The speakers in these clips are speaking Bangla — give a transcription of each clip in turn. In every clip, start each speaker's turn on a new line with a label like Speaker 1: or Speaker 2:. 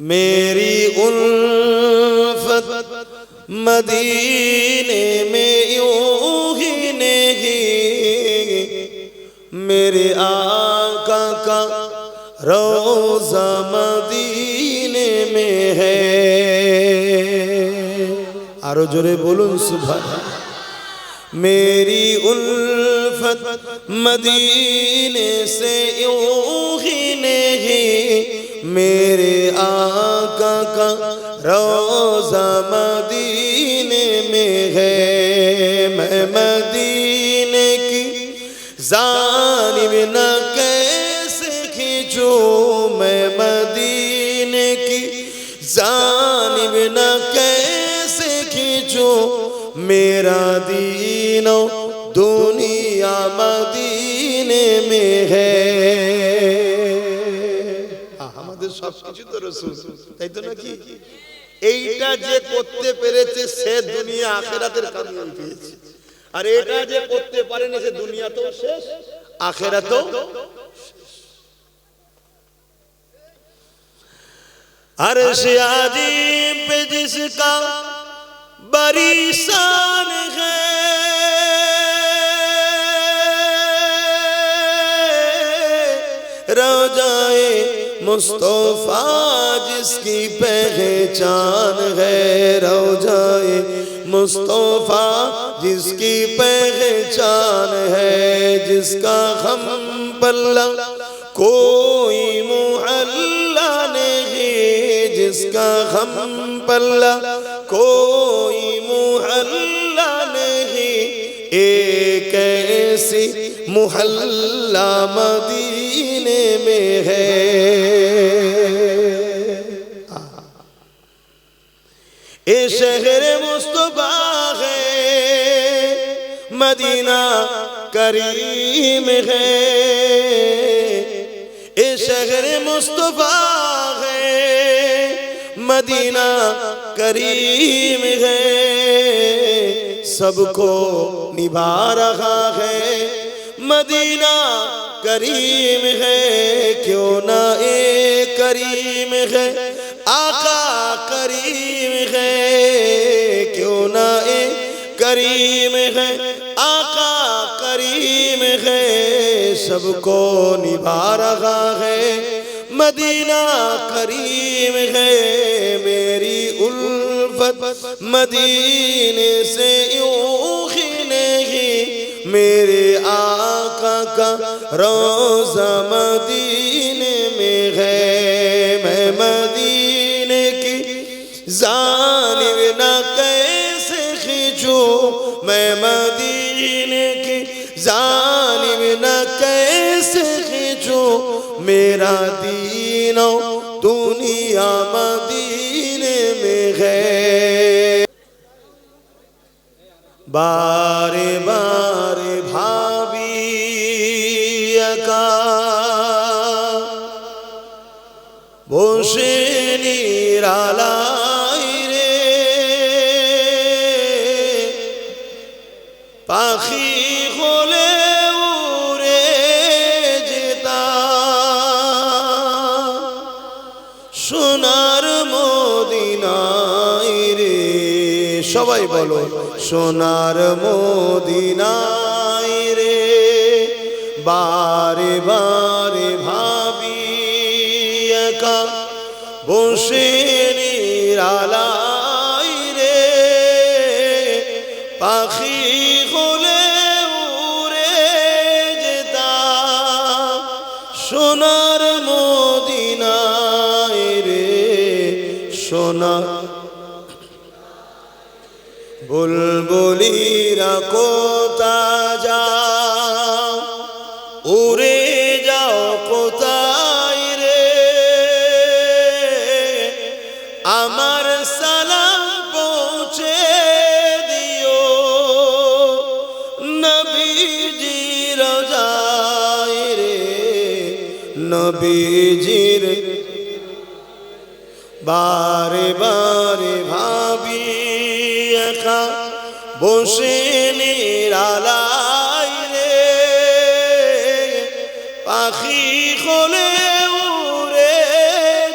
Speaker 1: میری الفت مدینے میں یوں ہی نہیں، میرے آقا کا روضہ مدینے میں ہے۔ آرو جورے بولن سبحان اللہ۔ میری الفت مدینے سے یوں ہی نہیں، میرے آقا کا روضہ مدینے میں ہے۔ میں مدینے کی جانب نہ کیسے کھینچوں، میں مدینے کی جانب نہ کیسے کھینچوں، میرا دین و دنیا مدینے میں ہے۔ আমাদের সব কিছু তো রাসূল, তাই তো নাকি? এইটা যে করতে পেরেছে সে দুনিয়া আখিরাতের কামিয়াবি পেয়েছে, আর এটা যে করতে পারেনি সে দুনিয়াতেও শেষ আখিরাতেও عرش عظیم پہ جس کا بڑی شان ہے، روضۂ مصطفیٰ جس کی پہچان ہے، روضۂ مصطفیٰ جس کی پہچان ہے، جس کا ہم پلہ کوئی محلہ نہیں، جس کا ہم پلہ کوئی محلہ نہیں، ایک ایسی محلہ مدینے میں ہے۔ اے شہر مصطفیٰ ہے، مدینہ کریم ہے، اے شہر مصطفیٰ ہے، مدینہ کریم ہے، سب کو نبھا رہا ہے، مدینہ کریم ہے، کیوں نہ ایک کریم ہے، آقا کریم ہے، کیوں نہ ایک کریم ہے، آقا کریم ہے، سب کو نبھا رہا ہے، مدینہ کریم ہے۔ میری الفت مدینے سے یوں ہی نہیں، میرے آقا کا روضہ مدینے میں ہے۔ میں مدینے کی جانب نہ کیسے کھینچوں، میں مدینے کی جانب نہ کیسے کھینچوں، میرا دین و دنیا مدینے میں ہے۔ بارے بارے بھابی একা বসে নিরালায় রে, পাখি হলে উড়ে যেতাম সোনার মদিনায় রে। সবাই বলো সোনার মদিনায় রে। বারে বারে ভাবি একা বসে নিরালায় রে, পাখি হলে উড়ে যেতাম সোনার মদিনায় রে। সোনা বুলবুলিরা কোথা যাও, উড়ে যাও কোথায় রে, আমার সালাম পৌঁছে দিও নবীজির রোজায় রে, নবীজির। বারে বারে ভাবি একা বসে নিরালায় রে, পাখি হলে উড়ে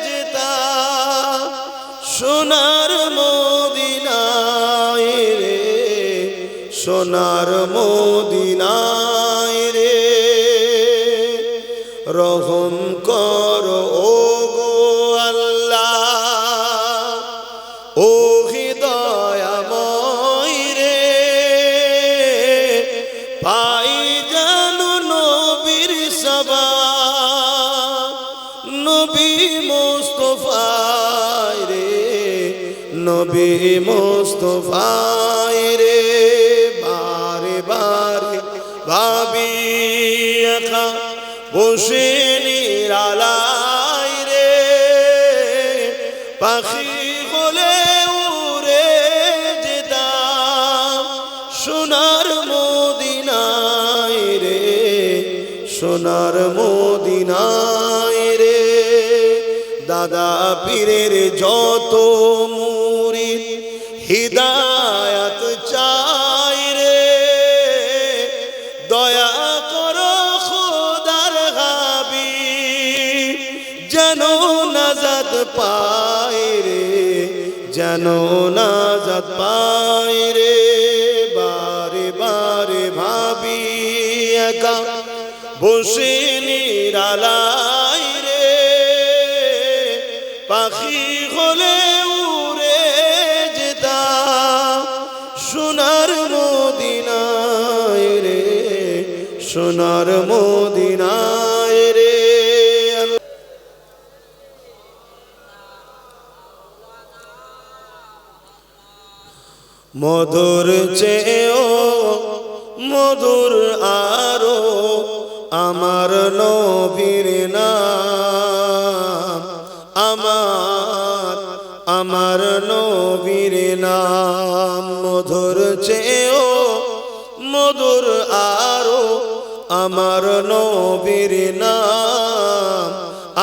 Speaker 1: যেতাম সোনার মদিনায় রে, সোনার মদিনায় রে, রহম করো ও গো আল্লাহ, ও হৃদয়াময় রে, পাই জানো নবীর সবা, নবী মুস্তাফায় রে, নবী মুস্তাফায় রে। বারে বারে ভাবি একা বসে নিরালায় রে, পাখি বলে উড়ে যেতাম সোনার মদিনায় রে, সোনার মদিনায় রে। দাদা পীরের যত মুরিদ হিদায়াত চাই রে, দয়া করো খোদার হাবিব, যেন নাজাত পায় রে, যেন নাজাত পায় রে। বারে বারে ভাবি একা বসে নিরালায় রে, পাখি হলে উড়ে যেতাম সোনার মদিনায় রে, সোনার মদিনায় রে। মধুর চেয়েও মধুর আরো আমার নবীর নাম, আমার নবীর নাম। মধুর চেয়েও মধুর আরো আমার নবীর নাম,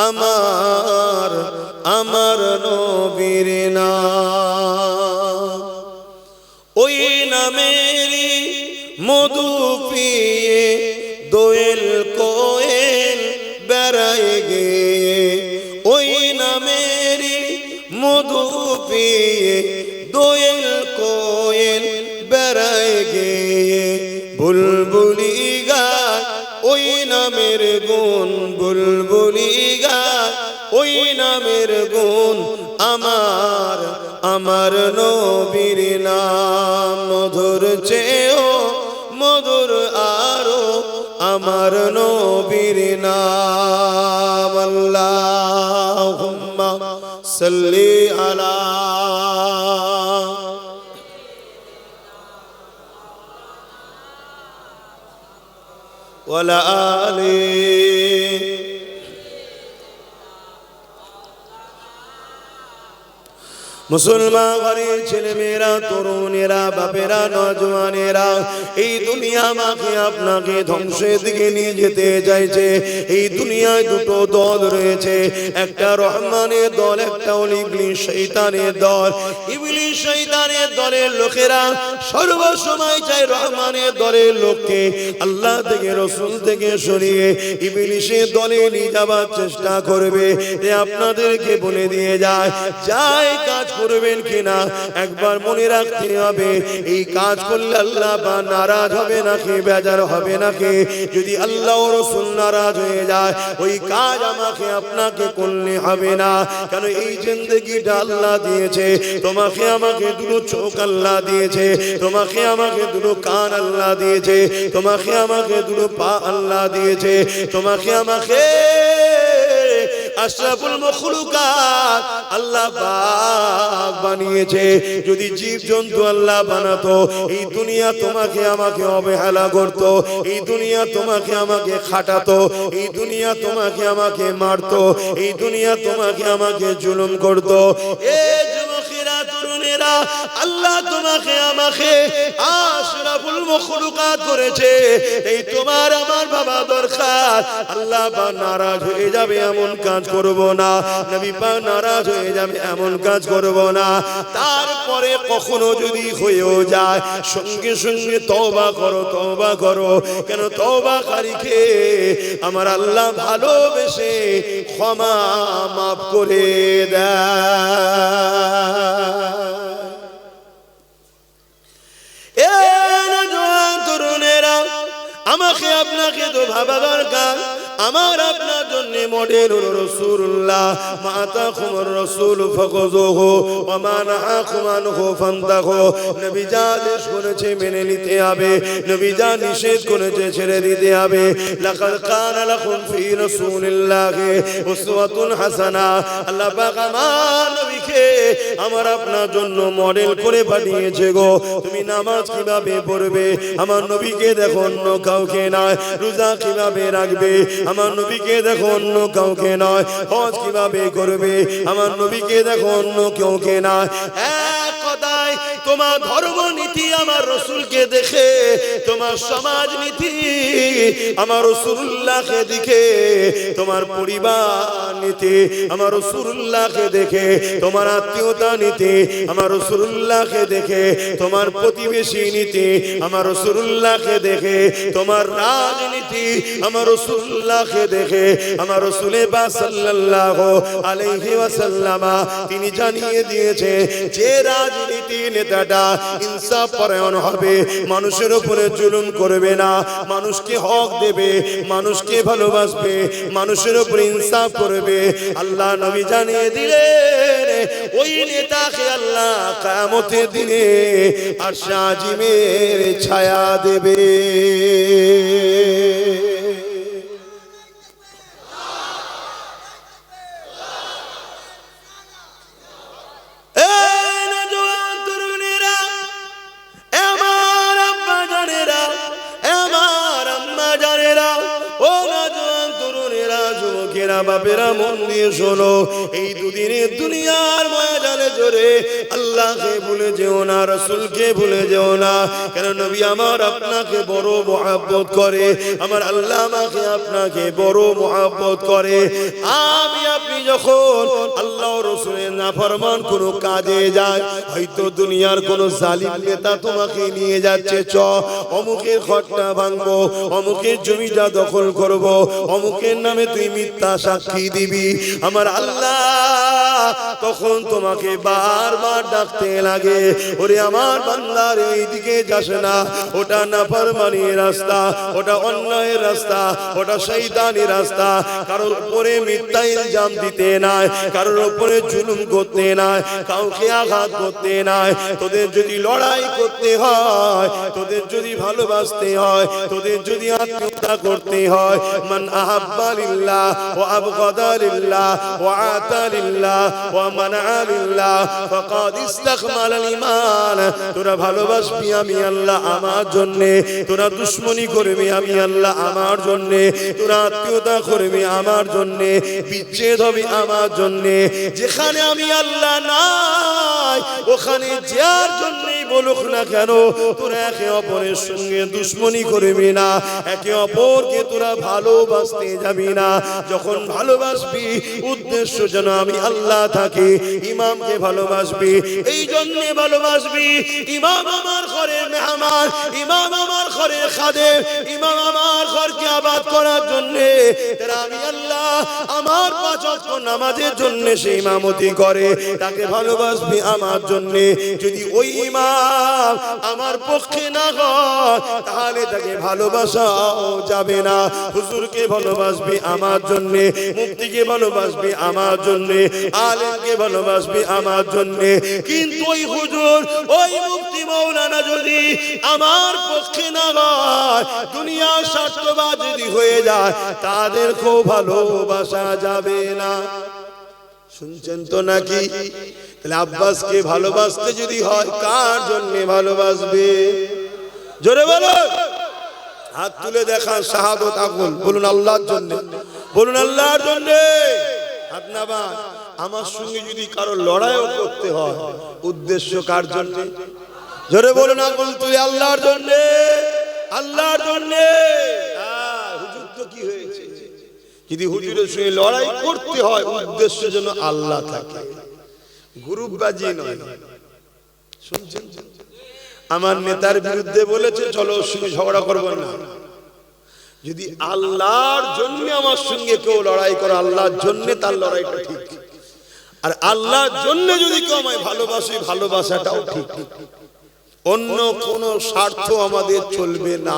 Speaker 1: আমার নবীর নাম। ওই নামেরই মধু পিয়ে দোয়েল কোয়েল বেড়ায় গিয়ে, ওই নামেরই মধু পিয়ে দোয়েল কোয়েল বেড়ায় গিয়ে। বুলবুলি গায় ওই নামের গুণ, বুলবুলি গায় ওই নামের গুণ, আমার নবীর নাম। মধুর চেয়েও মধুর আরো আমার নবীর নাম। আল্লাহুম্মা সাল্লি আলা ওয়ালা আলি। মুসলমান ঘরের ছেলে মেয়েরা, তরুণেরা, বাপেরা, নজওয়ানেরা, এই দুনিয়া মাকে আপনাকে ধ্বংসের দিকে নিয়ে যেতে চাইছে। এই দুনিয়ায় দুটো দল রয়েছে, একটা রহমানের দল, একটা হলো ইবলিস শয়তানের দল। ইবলিস শয়তানের দলের লোকেরা সর্বসময় চায় রহমানের দলের লোককে আল্লাহ থেকে রাসূল থেকে সরিয়ে ইবলিসের দলে নিয়ে যাবার চেষ্টা করবে। আপনাদেরকে বলে দিয়ে যায় কাজ করবেন কিনা একবার মনে রাখতে হবে। এই কাজ করলে আল্লাহ বা নারাজ হবে নাকি বেজার হবে নাকি? যদি আল্লাহ ও রাসূল নারাজ হয়ে যায় ওই কাজ আমাকে আপনাকে করলে হবে না। কেন এই জিন্দেগিটা আল্লাহ দিয়েছে, তোমাকে আমাকে দুটো চোখ আল্লাহ দিয়েছে, তোমাকে আমাকে দুটো কান আল্লাহ দিয়েছে, তোমাকে আমাকে দুটো পা আল্লাহ দিয়েছে, তোমাকে আমাকে আশরাফুল মখলুকাত আল্লাহ পাক বানিয়েছে। যদি জীব জন্তু আল্লাহ বানাতো এই দুনিয়া তোমাকে আমাকে অবহেলা করত, এই দুনিয়া তোমাকে আমাকে খাটাতো, এই দুনিয়া তোমাকে আমাকে মারতো, এই দুনিয়া তোমাকে আমাকে জুলুম করত। এ যুবকেরা, তরুণেরা, আল্লাহ তোমাকে আমাকে আশরাফুল মখলুকাত করেছে। এই তোমার আমার বাবা দরকার। আল্লাহ বা নারাজ হয়ে যাবে এমন কাজ করব না, নবী পাক নারাজ হয়ে যাবে এমন কাজ করব না। তারপরে কখনো যদি হয়েও যায় সঙ্গে সঙ্গে তওবা করো, তওবা করো। কেন তওবাকারীকে আমার আল্লাহ ভালোবেসে ক্ষমা মাফ করে দেয়। ভাবা দরকার আমার আপনার জন্য মডেল হলো রাসূলুল্লাহ। মাতাকুমুর রাসূল ফাখুযুহু ওয়া মা নাহাকুম আনহু ফান্তাহু। নবী যা আদেশ করেছে মেনে নিতে হবে, নবী যা নিষেধ করেছে ছেড়ে দিতে হবে। লাকাদ কানা লাকুম ফি রাসূলিল্লাহি উসওয়াতুন হাসানা। আল্লাহ পাক আমার নবীকে আমার আপনার জন্য মডেল করে পাঠিয়েছে গো। তুমি নামাজ কিভাবে পড়বে আমার নবীকে দেখো, অন্য কাউকে নয়। রোজা কিভাবে রাখবে আমার নবীকে দেখো, অন্য কাউকে নয়। হজ কিভাবে করবে আমার নবীকে দেখো, অন্য কাউকে নয়। এক কথায় তোমার ধর্মনীতি আমার রাসূলকে দেখে, তোমার সমাজ নীতি আমার রাসূলুল্লাহকে দেখে, তোমার পরিবার নীতি আমার রাসূলুল্লাহকে দেখে, তোমার আত্মীয়তা নীতি আমার রাসূলুল্লাহকে দেখে, তোমার প্রতিবেশী নীতি আমার রাসূলুল্লাহকে দেখে, তোমার রাজনীতি আমার রাসূলুল্লাহকে দেখে। আমার রাসূল সাল্লাল্লাহু আলাইহি ওয়াসাল্লাম তিনি জানিয়ে দিয়েছে যে রাজনীতি নেতাটা ইনসাফ পরায়ণ হবে, মানুষের উপরে জুলুম করবে না, মানুষকে হক দেবে, মানুষকে ভালোবাসবে, মানুষের উপরে ইনসাফ করবে, আল্লাহ নবী জানিয়ে দিলেন ওই নেতাকে আল্লাহ কিয়ামতের দিনে আরশে আজিমের ছায়া দেবে। বাপেরা মন দিয়ে শোনো, এই দুদিনের দুনিয়ার ময়দানে জোরে আল্লাহকে ভুলে যেও না, রাসূলকে ভুলে যেও না। কেন নবী আমার আপনাকে বড় মহব্বত করে, আমার আল্লাহ আমাকে আপনাকে বড় মহব্বত করে। আমি আপনি যখন আল্লাহ রাসূলের নাফরমান কোন কাজে যায়, হয়তো দুনিয়ার কোন জালিম নেতা তোমাকে নিয়ে যাচ্ছে, চ অমুকের ঘরটা ভাঙবো, অমুকের জমিটা দখল করব, অমুকের নামে তুই মিথ্যা সাক্ষী দিবি, আমার আল্লাহ তখন তোমাকে বারবার ডাকতে লাগে, ওরে আমার বান্দার এইদিকে যাস না, ওটা নাফরমানির রাস্তা, ওটা অন্যায়ের রাস্তা, ওটা শয়তানি রাস্তা। কারোর উপরে মিথ্যা ইলজাম দিতে নাই, কারোর উপরে জুলুম করতে নাই, কাউকে আঘাত করতে নাই। তোদের যদি লড়াই করতে হয়, তোদের যদি ভালোবাসতে হয়, তোদের যদি আত্মীয়তা করতে হয়, মান আহাব্বা লিল্লাহ ওয়া আবগাদা লিল্লাহ ওয়া আতা লিল্লাহ ওয়া মানা লিল্লাহ ফাকাদ ইস্তাকমালাল ঈমান। তোরা ভালোবাসবি আমি আল্লাহ আমার জন্য, তোরা দুশমনি করবি আমি আল্লাহ আমার জন্য, তোরা আত্মীয়তা করবি আমার জন্য, বিচ্ছেদ হবে আমার জন্য। যেখানে আমি আল্লাহ নাই ওখানে যার জন্যই বলুক না কেন, তোরা একে অপরের সঙ্গে দুশমনি করবি না, একে অপরকে তোরা ভালোবাসতে যাবি না। যখন ভালোবাসবি উদ্দেশ্য যেন আমি আল্লাহ থাকি। ইমামকে ভালোবাসবি এই জন্যে ভালোবাসবি, ইমাম আমার ঘরের মেহমান, ইমাম আমার ঘরের খাদেম, ইমাম আমার ঘরকে আবাদ করার জন্যে। আমি আল্লাহ আমার 5 ওয়াক্ত নামাজের জন্য সে ইমামতি করে, তাকে ভালোবাসবি আমার জন্য। যদি ওই ইমাম আমার পক্ষে না হয় তাহলে তাকে ভালোবাসাও যাবে না। হুজুরকে ভালোবাসবি আমার জন্য, মুফতিকে ভালোবাসবি আমার জন্য, আলেমকে ভালোবাসবি আমার জন্য। কিন্তু ওই হুজুর ওই মুফতি মাওলানা যদি আমার পক্ষে না হয়, দুনিয়ার স্বার্থবাদ যদি হয়ে যায়, তাদেরকেও ভালোবাসা যাবে না। শুনছেন তো নাকি? তাহলে আব্বাসকে ভালোবাসতে যদি হয় কার জন্য ভালোবাসবে? জোরে বলো, হাত তুলে দেখান, শাহাদত আকুল বলুন আল্লাহর জন্য, বলুন আল্লাহর জন্য। হাত নামান। আমার সঙ্গে যদি কারো লড়াইও করতে হয়, উদ্দেশ্য কার জন্য? জোরে বলুন আকুল তুলে, আল্লাহর জন্য, আল্লাহর জন্য। হুজুর তো কি হয়েছে, যদি হুজুরের সঙ্গে লড়াই করতে হয় উদ্দেশ্য যেন আল্লাহ থাকে, গ্রুপবাজি নয়। শুনছেন? আমার নেতার বিরুদ্ধে বলেছে চলো ওর সঙ্গে ঝগড়া করবো না। যদি আল্লাহর জন্য আমার সঙ্গে কেউ লড়াই করে, আল্লাহর জন্য তার লড়াইটা ঠিক। আর আল্লাহর জন্য যদি কেউ আমায় ভালোবাসে, ভালোবাসাটাও ঠিক। অন্য কোন স্বার্থ আমাদের চলবে না।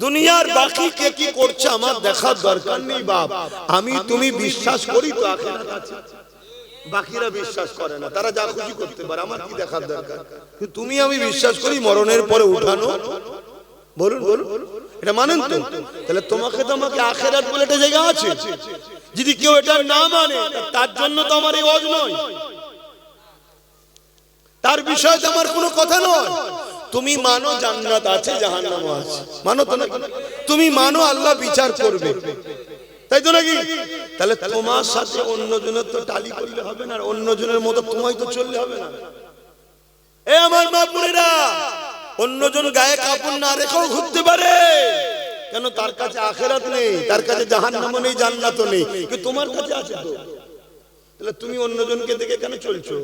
Speaker 1: দুনিয়ার বাকি কে কি করছে আমার দেখার দরকার নেই বাপ। আমি তুমি বিশ্বাস করি তো আখিরাত আছে, বাকিরা বিশ্বাস করে না, তারা যা খুশি করতে পারে, আমার কি দেখার দরকার। কিন্তু তুমি আমি বিশ্বাস করি মরণের পরে উঠানো। বলুন বলুন, এটা মানেন তো? তাহলে তোমাকে আখিরাত বলে একটা জায়গা আছে। যদি কেউ এটা না মানে তার জন্য তো আমার এই ওয়াজ নয়, তার বিষয়ে তো আমার কোনো কথা নয়। তুমি মানো জান্নাত আছে, জাহান্নাম আছে, মানো তো না? তুমি মানো আল্লাহ বিচার করবে, তাই তো নাকি? তাহলে তোমার সাথে অন্যজনের তো টালি করলে হবে না, আর অন্যজনের মতো তোমায় তো চললে হবে না। এ আমার মা বোনেরা, অন্যজন গায়ে কাপড় না রেখেও ঘুরতে পারে, কেন? তার কাছে আখিরাত নেই, তার কাছে জাহান্নামও নেই, জান্নাতও নেই, কিন্তু তোমার কাছে আছে তো। তাহলে তুমি অন্যজনকে দেখে কেন চলছো?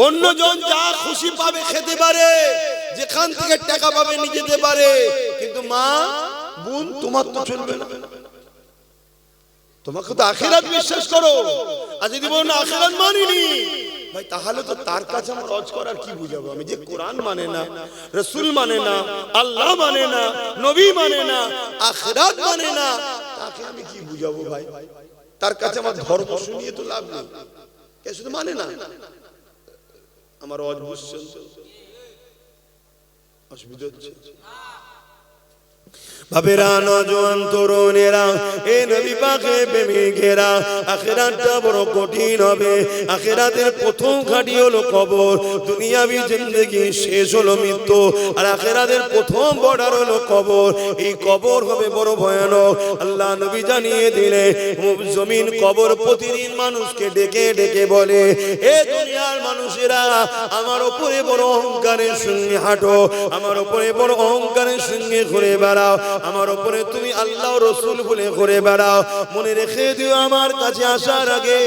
Speaker 1: অন্যজন যা খুশি পাবে খেতে পারে, যেখান থেকে টাকা পাবে নিয়ে যেতে পারে, কিন্তু মা বোন তোমার তো চলবে না। তোমাকে তো আখিরাত বিশ্বাস করো, আর যদি বলো না আখিরাত মানিনি, ভাই তাহলে তো তার কাছে আমার হজ করার কি বুঝাবো? আমি যে কোরআন মানে না, রাসূল মানে না, আল্লাহ মানে না, নবী মানে না, আখিরাত মানে না, তাকে আমি কি বুঝাবো ভাই? তার কাছে আমার ধর্ম শুনিয়ে তো লাভ নেই, কে শুধু মানে না। আমার হজ বুঝছেন তো? অসুবিধা হচ্ছে? বাবেরা, নওজোয়ান তরুণেরা, এ নবী পাকের প্রেমিকেরা, আখিরাতটা বড় কঠিন হবে। আখিরাতের প্রথম ঘাঁটি হলো কবর। দুনিয়াবি জিন্দেগি শেষ হলো মৃত্যু, আর আখিরাতের প্রথম বর্ডার হলো কবর। এই কবর হবে বড় ভয়ানক। আল্লাহ নবী জানিয়ে দিলে জমিন কবর প্রতিদিন মানুষকে ডেকে ডেকে বলে, এ দুনিয়ার মানুষেরা, আমার উপরে বড় অহংকারের সঙ্গে হাঁটো, আমার উপরে বড় অহংকারের সঙ্গে ঘুরে বেড়াও, আমার উপরে তুমি আল্লাহ রসুল বলে ঘুরে বেড়াও। মনে রেখে দিও, আমার কাছে আসার আগে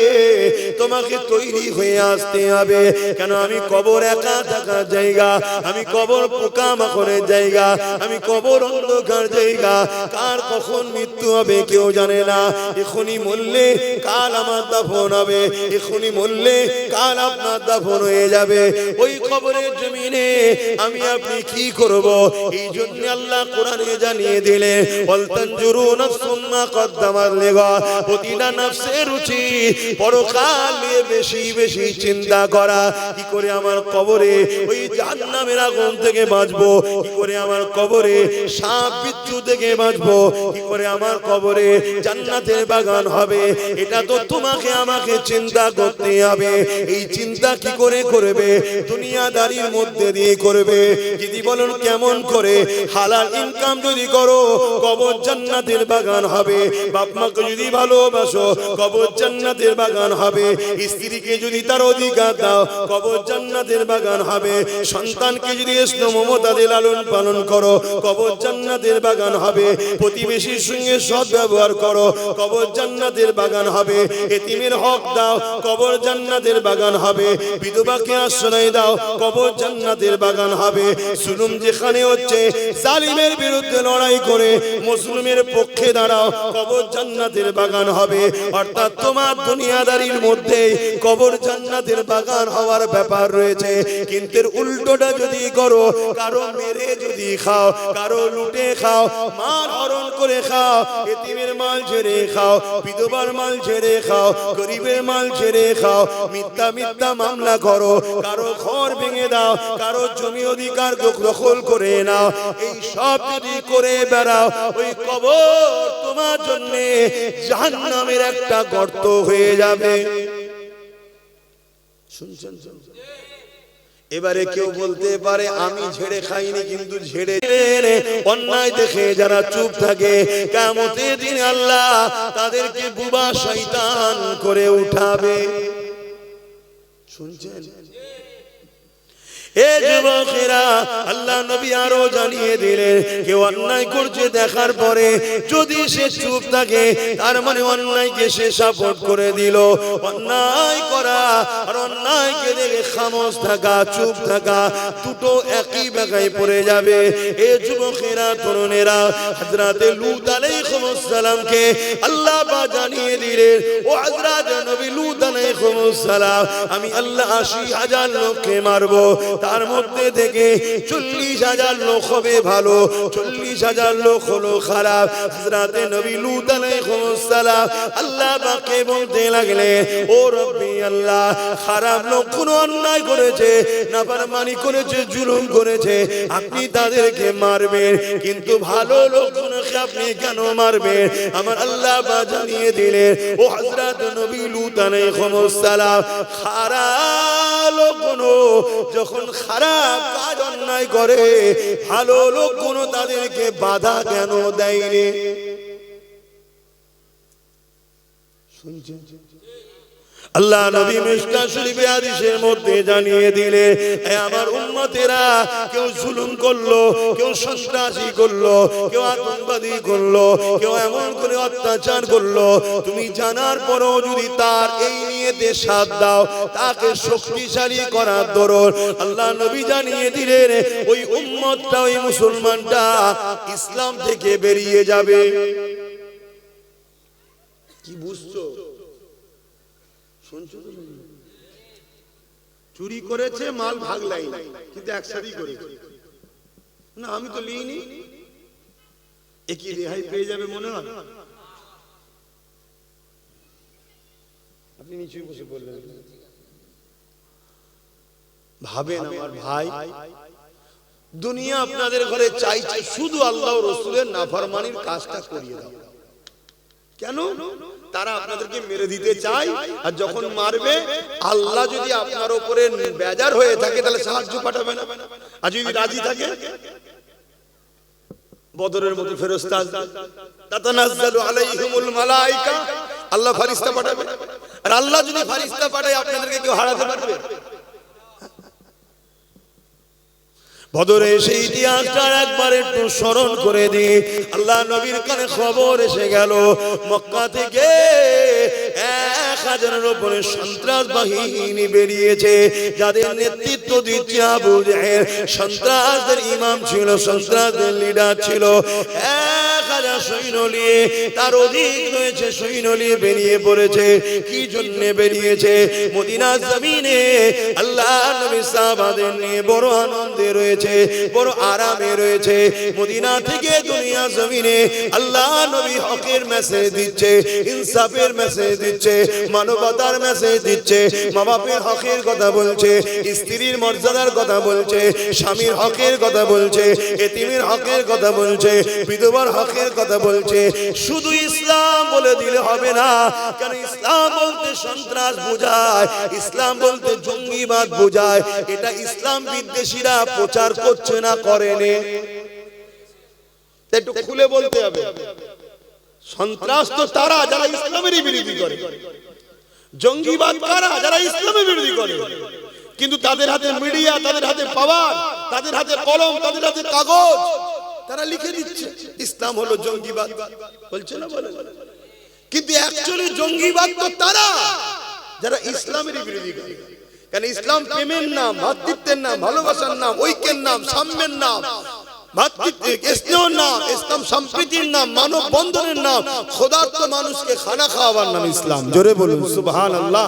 Speaker 1: তোমাকে তৈরি হয়ে আসতে হবে। কেন? আমি কবর একা থাকার জায়গা, আমি কবর পোকামাকড়ের জায়গা, আমি কবর অন্ধকার জায়গা। কার কখন মৃত্যু হবে কেউ জানে না। এখনই মরলে কাল আমার দাফন হবে, এখনই মরলে কাল আপনার দাফন হয়ে যাবে। ওই কবরের জমিনে আমি আপনি কি করব? এই জন্য আল্লাহ কোরআনে জানিয়ে দিলে, প্রতিটা নফসের উচিত পরকাল নিয়ে বেশি বেশি চিন্তা করা। কি করে আমার কবরে ওই জাহান্নামের আগুন থেকে বাঁচবো, কি করে আমার কবরে সাপ বিচ্ছু থেকে বাঁচবো, কি করে আমার কবরে জান্নাতের বাগান হবে। এটা তো তোমাকে আমাকে চিন্তা করতে হবে। এই চিন্তা কি করে করবে? দুনিয়াদারির মধ্যে দিয়ে করবে। যদি বলেন কেমন করে? হালাল ইনকাম যদি করো, কবর জান্নাতের বাগান হবে। বাপ মাকে যদি ভালোবাসো, কবর জান্নাতের বাগান হবে। স্ত্রীকে যদি তার অধিকার দাও, কবর জান্নাতের বাগান হবে। সন্তানকে যদি স্নেহ মমতা দিয়ে লালন পালন করো, কবর জান্নাতের বাগান হবে। প্রতিবেশীর সঙ্গে সৎ ব্যবহার করো, কবর জান্নাতের বাগান হবে। এতিমের হক দাও, কবর জান্নাতের বাগান হবে। বিধবাকে আশ্রয় দাও, কবর জান্নাতের বাগান হবে। জুলুম যেখানে হচ্ছে, জালিমের বিরুদ্ধে লড়াই করে মুসলিমের পক্ষে দাঁড়াও, কবর জান্নাতের বাগান হবে। অর্থাৎ তোমার দুনিয়াদারির মধ্যে কবর জান্নাতের বাগান হওয়ার ব্যাপার রয়েছে। কিন্তু উল্টোটা যদি করো, কারো মেরে যদি খাও, কারো লুটে খাও, মাল হরণ করে খাও, এতিমের মাল ছেড়ে খাও, বিধবার মাল ছেড়ে খাও, গরিবের মাল ছেড়ে খাও, মিথ্যা মিথ্যা মামলা করো, কারো ঘর ভেঙে দাও, কারো জমি অধিকার দখল করে নাও, এই সব যদি করে বেড়াও, ওই কবর তোমার জন্য জাহান্নামের একটা গর্ত হয়ে যাবে। শুনছেন? এবারে কেউ বলতে পারে আমি ঝেড়ে খাইনি, কিন্তু ঝেড়ে অন্যায় দেখে যারা চুপ থাকে, কিয়ামতের দিন আল্লাহ তাদেরকে বুবা শয়তান করে উঠাবে। শুনছেন? এ যুবকেরা, আল্লাহ নবী আরো জানিয়ে দিলেন, কেউ অন্যায় করছে দেখার পরে যদি সে চুপ থাকে, তার মানে অন্যায়কে সে সাপোর্ট করে দিল। অন্যায় করা আর অন্যায়কে দেখে খামোশ থাকা, চুপ থাকা, দুটো একই জায়গায় পড়ে যাবে। এ যুবকেরা, তরুণেরা, হযরত লূত আলাইহিস সালামকে আল্লাহ পাক জানিয়ে দিলেন, ও হযরত নবী লূত আলাইহিস সালাম আমি আল্লাহ ৮০,০০০ লোককে মারব, তার মধ্যে থেকে ৪০,০০০ লোক হবে ভালো, ৪০,০০০ লোক হলো খারাপ। হযরতে নবী লূত আলাইহিস সালাম আল্লাহ পাককে বলতে লাগলেন, ও রব্বি আল্লাহ, খারাপ লোক কোনো অন্যায় করেছে, নাফরমানি করেছে, জুলুম করেছে, আপনি তাদেরকে মারবেন, কিন্তু ভালো লোকগুলোকে আপনি কেন মারবেন? আমার আল্লাহ পাক জানিয়ে দিলেন, ও হযরত নবী লূত আলাইহিস সালাম, খারাপ লোকগুলো যখন খারাপ কাজ অন্যায় করে, ভালো লোকগুলো তাদেরকে বাধা কেন দেয় রে? শুনছেন? আল্লাহ নবী মিশকাত শরীফে হাদিসের মধ্যে জানিয়ে দিলে, এ আমার উম্মতেরা, কেউ জুলুম করলো, কেউ সন্ত্রাসী করলো, কেউ আতঙ্কবাদী করলো, কেউ এমন করে অত্যাচার করলো, তুমি জানার পরও যদি তার এই নিয়তে সাথ দাও, তাকে শক্তিশালী করার দরুন আল্লাহ নবী জানিয়ে দিলেন, ওই উম্মতটা, ওই মুসলমানটা ইসলাম থেকে বেরিয়ে যাবে। কি বুঝছো? চুরি করেছে, মাল ভাগলাই নাই, কিন্তু একসাথেই করেছে না, আমি তো লিইনি, একই রেহাই পেয়ে যাবে মনে হয়? আপনি নিচে বসে বললেন, ভাবেন আমার ভাই, দুনিয়া আপনাদের ঘরে চাইছে শুধু আল্লাহ ও রাসূলের নাফরমানির কাজটা করিয়ে দাও। কেন? তারা আপনাদেরকে মেরে দিতে চায়, আর যখন মারবে আল্লাহ যদি আপনার উপরে বেজার হয়ে থাকে তাহলে সাহায্য পাঠাবে না, আর যদি রাজি থাকে বদরের মতো ফেরেশতা তাতানাজ্জালু আলাইহিমুল মালায়েকা, আল্লাহ ফেরেশতা পাঠাবে, আর আল্লাহ যদি ফেরেশতা পাঠায় আপনাদেরকে কেউ হারাতে পারবে? বদরের সেই ইতিহাসটা একবার একটু স্মরণ করে দিই। আল্লাহ নবীর কানে খবর এসে গেল, মক্কা থেকে ১,০০০-এর উপরে সন্ত্রাস বাহিনী বেরিয়েছে, যাদের নেতৃত্ব দিচ্ছে আবু জাহেল, সন্ত্রাসদের ইমাম ছিল, সন্ত্রাসদের লিডার ছিল। ১,০০০ সৈন্য নিয়ে, তার অধিক রয়েছে সৈন্য নিয়ে বেরিয়ে পড়েছে। কি জন্য বেরিয়েছে? মদিনার জমিনে আল্লাহ নবী সাহাবাদের নিয়ে বড় আনন্দে রয়েছে, বড় আরামে রয়েছে। মদিনা থেকে দুনিয়া জমিনে আল্লাহ নবী হকের মেসেজ দিচ্ছে, ইনসাফের মেসেজ দিচ্ছে, মানবতার মেসেজ দিচ্ছে, মা বাপের হকের কথা বলছে, স্ত্রীর মর্যাদার কথা বলছে, স্বামীর হকের কথা বলছে, এতিমের হকের কথা বলছে, বিধবার হকের কথা বলছে। শুধু ইসলাম বলে দিলে হবে না, কারণ ইসলাম বলতে সন্ত্রাস বোঝায়, ইসলাম বলতে জঙ্গিবাদ বোঝায়। এটা ইসলাম বিদ্বেষীরা প্রচার করছে না, করেনি? একটু খুলে বলতে হবে। সন্ত্রাস তো তারা যারা ইসলামেরই বিরোধী করে, জঙ্গিবাদ কারা? যারা ইসলামের বিরোধী করে, কিন্তু তাদের হাতে মিডিয়া, তাদের হাতে পাওয়ার, তাদের হাতে কলম, তাদের হাতে কাগজ, তারা লিখে দিচ্ছে ইসলাম হলো জঙ্গিবাদ, বলছে না? বলে। কিন্তু অ্যাকচুয়ালি জঙ্গিবাদ তো তারা যারা ইসলামের বিরোধী করে। কারণ ইসলাম প্রেমের নাম, ভ্রাতৃত্বের নাম, ভালোবাসার নাম, ঐক্যের নাম, সাম্যের নাম, স্নেহের নাম, ইসলাম সম্প্রীতির নাম, মানব বন্ধনের নাম, খোদার্থ মানুষকে খানা খাওয়াবার নাম ইসলাম। জোরে বলুন সুবহানাল্লাহ।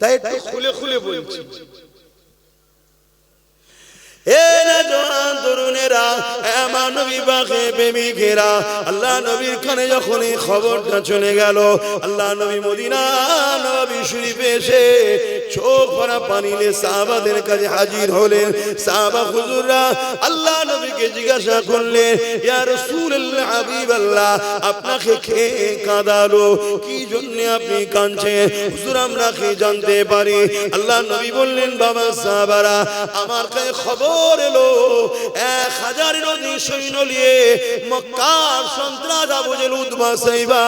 Speaker 1: তাই একটু খুলে খুলে বলছি। আল্লাহ নবীর কানে যখন এই খবরটা চলে গেল, আল্লাহ নবী মদিনা নবী শরীফে এসে চোখ ভরা পানি নিয়ে সাহাবাদের কাছে হাজির হলেন। সাহাবা হুজুররা আল্লাহ নবীকে জিজ্ঞাসা করলেন, ইয়া রাসূলুল্লাহ, হাবিবাল্লাহ, আপনাকে কে কাঁদালো? কি জন্য আপনি কাঁদছেন? হুজুর, আমরা কি জানতে পারি? আল্লাহ নবী বললেন, বাবা সাহাবারা, আমার কাছে খবর এলো ১,০০০-এর অধিক সৈন্য নিয়ে মক্কার সন্ত্রাস আবু জেহেল, উতবা, সাইবা,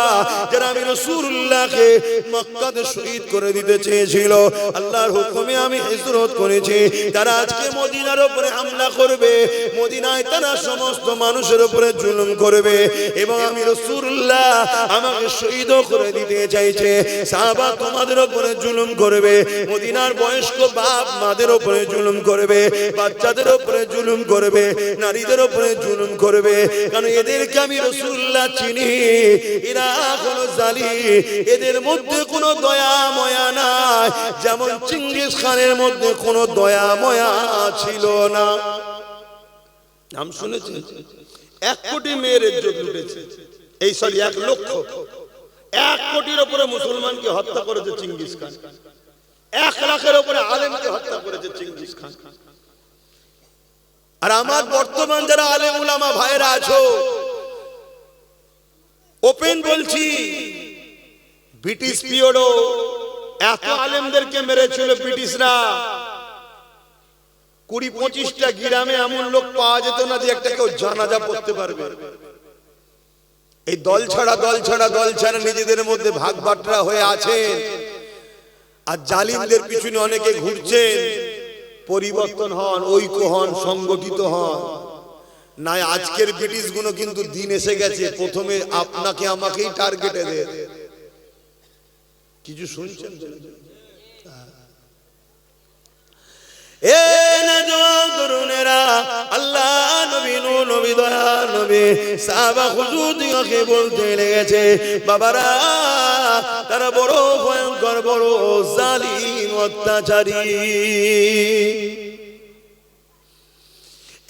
Speaker 1: যারা আমি রাসূলুল্লাহকে মক্কাতে শহীদ করে দিতে চেয়েছিল, আল্লাহর হুকুমে আমি হিজরত করেছি, তারা আজকে মদিনার উপরে হামলা করবে, মদিনায় তারা সমস্ত মানুষের উপরে জুলুম করবে, এবং আমি রাসূলুল্লাহ আমাকে শহীদ করে দিতে চাইছে। সাহাবা তোমাদের উপরে জুলুম করবে, মদিনার বয়স্ক বাপ মাদের উপরে জুলুম করবে, বাচ্চাদের উপরে জুলুম করবে, করবে, নারীদের উপরে জুলুম করবে। কারণ এদেরকে আমি রাসূলুল্লাহ চিনি, এরা হলো জালিম, এদের মধ্যে কোনো দয়া ময়া নাই। যেমন চেঙ্গিস খানের মধ্যে কোনো দয়া ময়া ছিল না। নাম শুনেছেন? 1 কোটি মেয়ের ইজ্জত লুটেছে, এই সরি 1 লক্ষ, 1 কোটির উপরে মুসলমানকে হত্যা করেছে চেঙ্গিস খান, 1 লাখের উপরে আলেমকে হত্যা করেছে চেঙ্গিস খান। আর আমার বর্তমান যারা আলেম উলামা ভাইরা আছো, ওপেন বলছি, ব্রিটিশ পিরিয়ডও এত আলেমদেরকে মেরেছিল ব্রিটিশরা। 20-25টা গ্রামে এমন লোক পাওয়া যেত না যে একটা কেউ জানাজা পড়তে পারবে। এই দল ছাড়া নিজেদের মধ্যে ভাগ বাটরা হয়ে আছে, আর জালিমদের পিছনে অনেকে ঘুরছেন। পরিবর্তন হন, ঐক্য হন, সংগঠিত হন। নাই আজকের ব্রিটিশ গুলো কিন্তু দিন এসে গেছে, প্রথমে আপনাকে আমাকেই টার্গেটে দেয়। কিছু শুনছেন? এ নওজওয়ান তরুণেরা, আল্লাহ নবী, নূর নবী, দয়া নবী, সাহাবা হুজুরকে বলতে লেগেছে, বাবারা তারা বড় ভয়ঙ্কর, বড় জালিম, অত্যাচারী।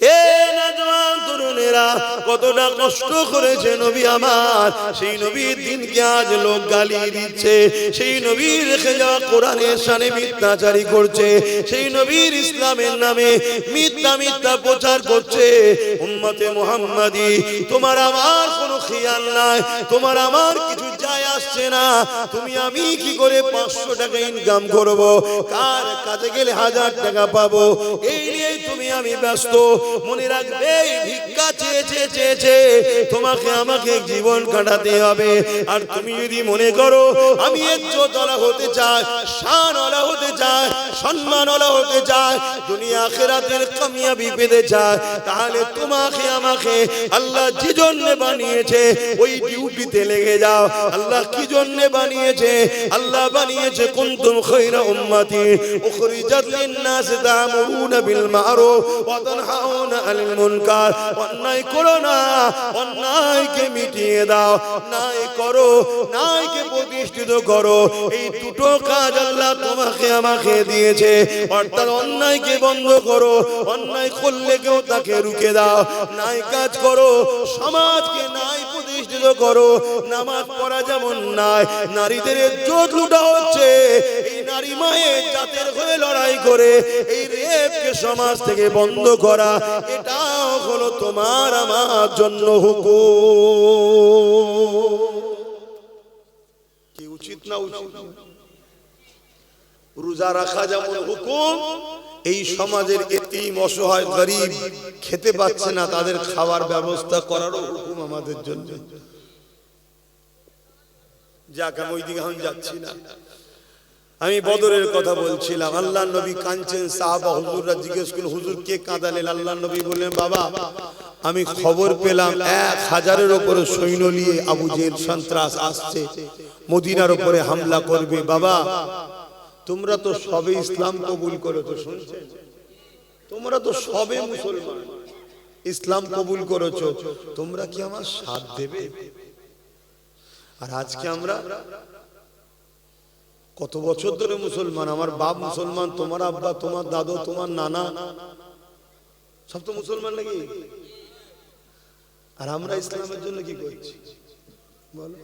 Speaker 1: এ নওজওয়ান তরুণেরা, কতটা কষ্ট করেছে নবী আমার, সেই নবীর দিনকে আজ লোক গালি দিচ্ছে, সেই নবীর রেখে যাওয়া কোরআনের শানে মিথ্যাচারী করছে, সেই নবীর ইসলামের নামে মিথ্যা প্রচার করছে। উম্মতে মুহাম্মাদি, তোমার আমার কোনো খেয়াল নাই, তোমার আমার কিছু যায় আসছে না। তুমি আমি কি করে 500 টাকা ইনকাম করব, কার কাজে গেলে 1000 টাকা পাবো, এই নিয়ে তুমি আমি ব্যস্ত। মনে রাখবে, ভিক্ষা চেয়েছে তোমাকে আমাকে জীবন কাটাতে হবে। আর তুমি যদি মনে করো আমি ইজ্জতওয়ালা হতে চাই, শানওয়ালা হতে চাই, সম্মানওয়ালা হতে চাই, দুনিয়া আখিরাতের কামিয়াবি পেতে চাই, তাহলে তোমাকে আমাকে আল্লাহ যে জন্য বানিয়েছে ওই ডিউটিতে লেগে যাও। আল্লাহ কি জন্য বানিয়েছে? আল্লাহ বানিয়েছে কুনতুম খায়রা উম্মতি উখরিজাত লিন-নাস তা'মুরুনা বিল মা'রুফ ওয়া তানহাউনা আনিল মুনকার। অন্যায় করো না, অন্যায়কে মিটিয়ে দাও, ন্যায় করো, ন্যায়কে প্রতিষ্ঠিত করো। এই দুটো কাজ আল্লাহ তোমাকে আমাকে দিয়েছে। অর্থাৎ অন্যায়কে বন্ধ করো, অন্যায় করলে কেউ তাকে রুখে দাও, ন্যায় কাজ করো, সমাজকে ন্যায় প্রতিষ্ঠিত করো। নামাজ পড়া যেমন নাই, নারীদের ইজ্জত লুটা হচ্ছে, এই নারী মায়ের জাতের হয়ে লড়াই করে এই রেপকে সমাজ থেকে বন্ধ করা, এটাও হলো তোমার আমার জন্য হুকুম। কি উচিত না উচিত? রোজা রাখা যেমন হুকুম, এই সমাজের এতিম, অসহায়, গরিব খেতে পাচ্ছে না, তাদের খাওয়ার ব্যবস্থা করারও হুকুম আমাদের জন্য। যাক, আমি ওই দিকে আমি যাচ্ছি না। আমি বদরের কথা বলছিলাম। আল্লাহ নবী কাঁদছেন, সাহাবা হুজুররা জিজ্ঞেস করলেন, হুজুর কে কাঁদালেন? আল্লাহ নবী বললেন, বাবা আমি খবর পেলাম 1000-এর উপরে সৈন্য নিয়ে আবু জেহেল সন্ত্রাস আসছে, মদিনার উপরে হামলা করবে। বাবা তোমরা তো সবে ইসলাম কবুল করেছো, শুনছেন? তোমরা তো সবে মুসলমান, ইসলাম কবুল করেছো, তোমরা কি আমার সাথ দেবে? আর আজকে আমরা কত বছর ধরে মুসলমান, আমার বাপ মুসলমান, তোমার আব্বা, তোমার দাদু, তোমার নানা সব তো মুসলমান নাকি? আর আমরা ইসলামের জন্য কি করছি বলো?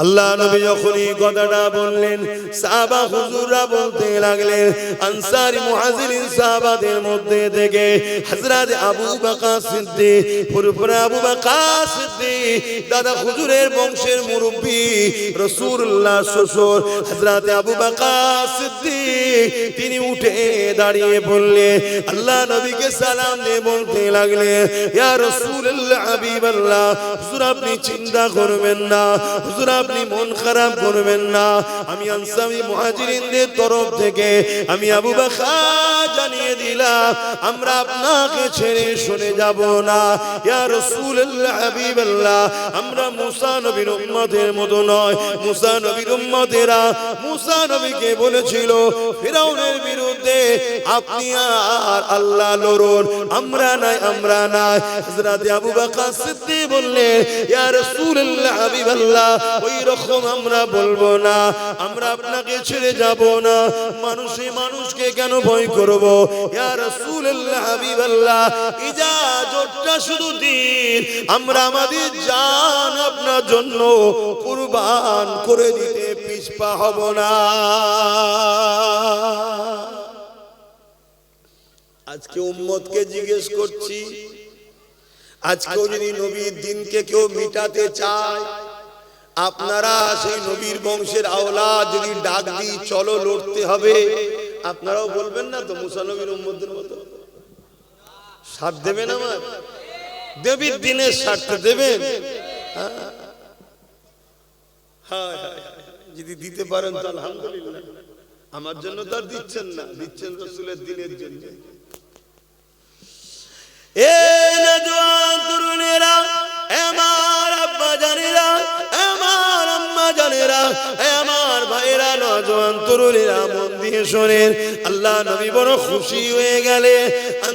Speaker 1: আল্লাহ নবী যখন এই কথাটা বললেন, সাহাবা হুজুররা বলতে লাগলেন, আনসারী মুহাজিরিন সাহাবাদের মধ্যে থেকে হযরত আবু বকর সিদ্দিক, পুরপুরা আবু বকর সিদ্দিক, দাদা হুজুরের বংশের মুরব্বি, রাসূলুল্লাহ শ্বশুর হযরত আবু বকর সিদ্দিক, তিনি উঠে দাঁড়িয়ে বললেন, আল্লাহ নবীকে সালাম দিয়ে বলতে লাগলেন, ইয়া রাসূলুল্লাহ, হাবিবাল্লাহ, হুজুর আপনি চিন্তা করবেন না, হুজুর আপনি মন খারাপ করবেন না। আমি আনসারী মুহাজিরিনদের তরফ থেকে আমি আবু বকর জানিয়ে দিলাম, আমরা আপনাকে ছেড়ে শুনে যাব না। ইয়া রাসূলুল্লাহ হাবিবাল্লাহ, আমরা মুসা নবীর উম্মতের মতো নয়। মুসা নবীর উম্মতেরা মুসা নবীকে বলেছিল ফিরাউনের বিরুদ্ধে আপনি আর আল্লাহ লড়ুন, আমরা নাই, আমরা নাই। হযরত আবু বকর সিদ্দিক বললেন, ইয়া রাসূলুল্লাহ হাবিবাল্লাহ, ওই রকম আমরা বলবো না, আমরা আপনাকে ছেড়ে যাব না। মানুষে মানুষকে কেন ভয় করব? ইয়া রাসূলুল্লাহ হাবিবাল্লাহ, ইজাজতটা শুধু দিন, আমরা আমাদের জান আপনার জন্য কুরবান করে দিতে পিছপা হব না। আজকে উম্মতকে জিজ্ঞেস করছি, আজকেও যদি নবীর দিনকে কেউ মিটাতে চায়, আপনারা সেই নবীর বংশের আওলাদ যদি ডাক দিই চলো লড়তে হবে, আপনারাও বলবেন না তো মুসা নবীর উম্মতদের মতো? সাথ দেবেন আমার নবীর দিনের স্বার্থে দেবেন? হ্যাঁ, যদি দিতে পারেন তো আলহামদুলিল্লাহ। আমার জন্য তো আর দিচ্ছেন না, দিচ্ছেন রাসূলের দিনের জন্য। এ নওজোয়ান তরুণেরা, আমার আব্বা জানেরা, আমার আম্মা জানেরা, আমার ভাইরা, নওজোয়ান তরুণেরা মন দিয়ে শোনেন। আল্লাহ নবী বড় খুশি হয়ে গেলেন।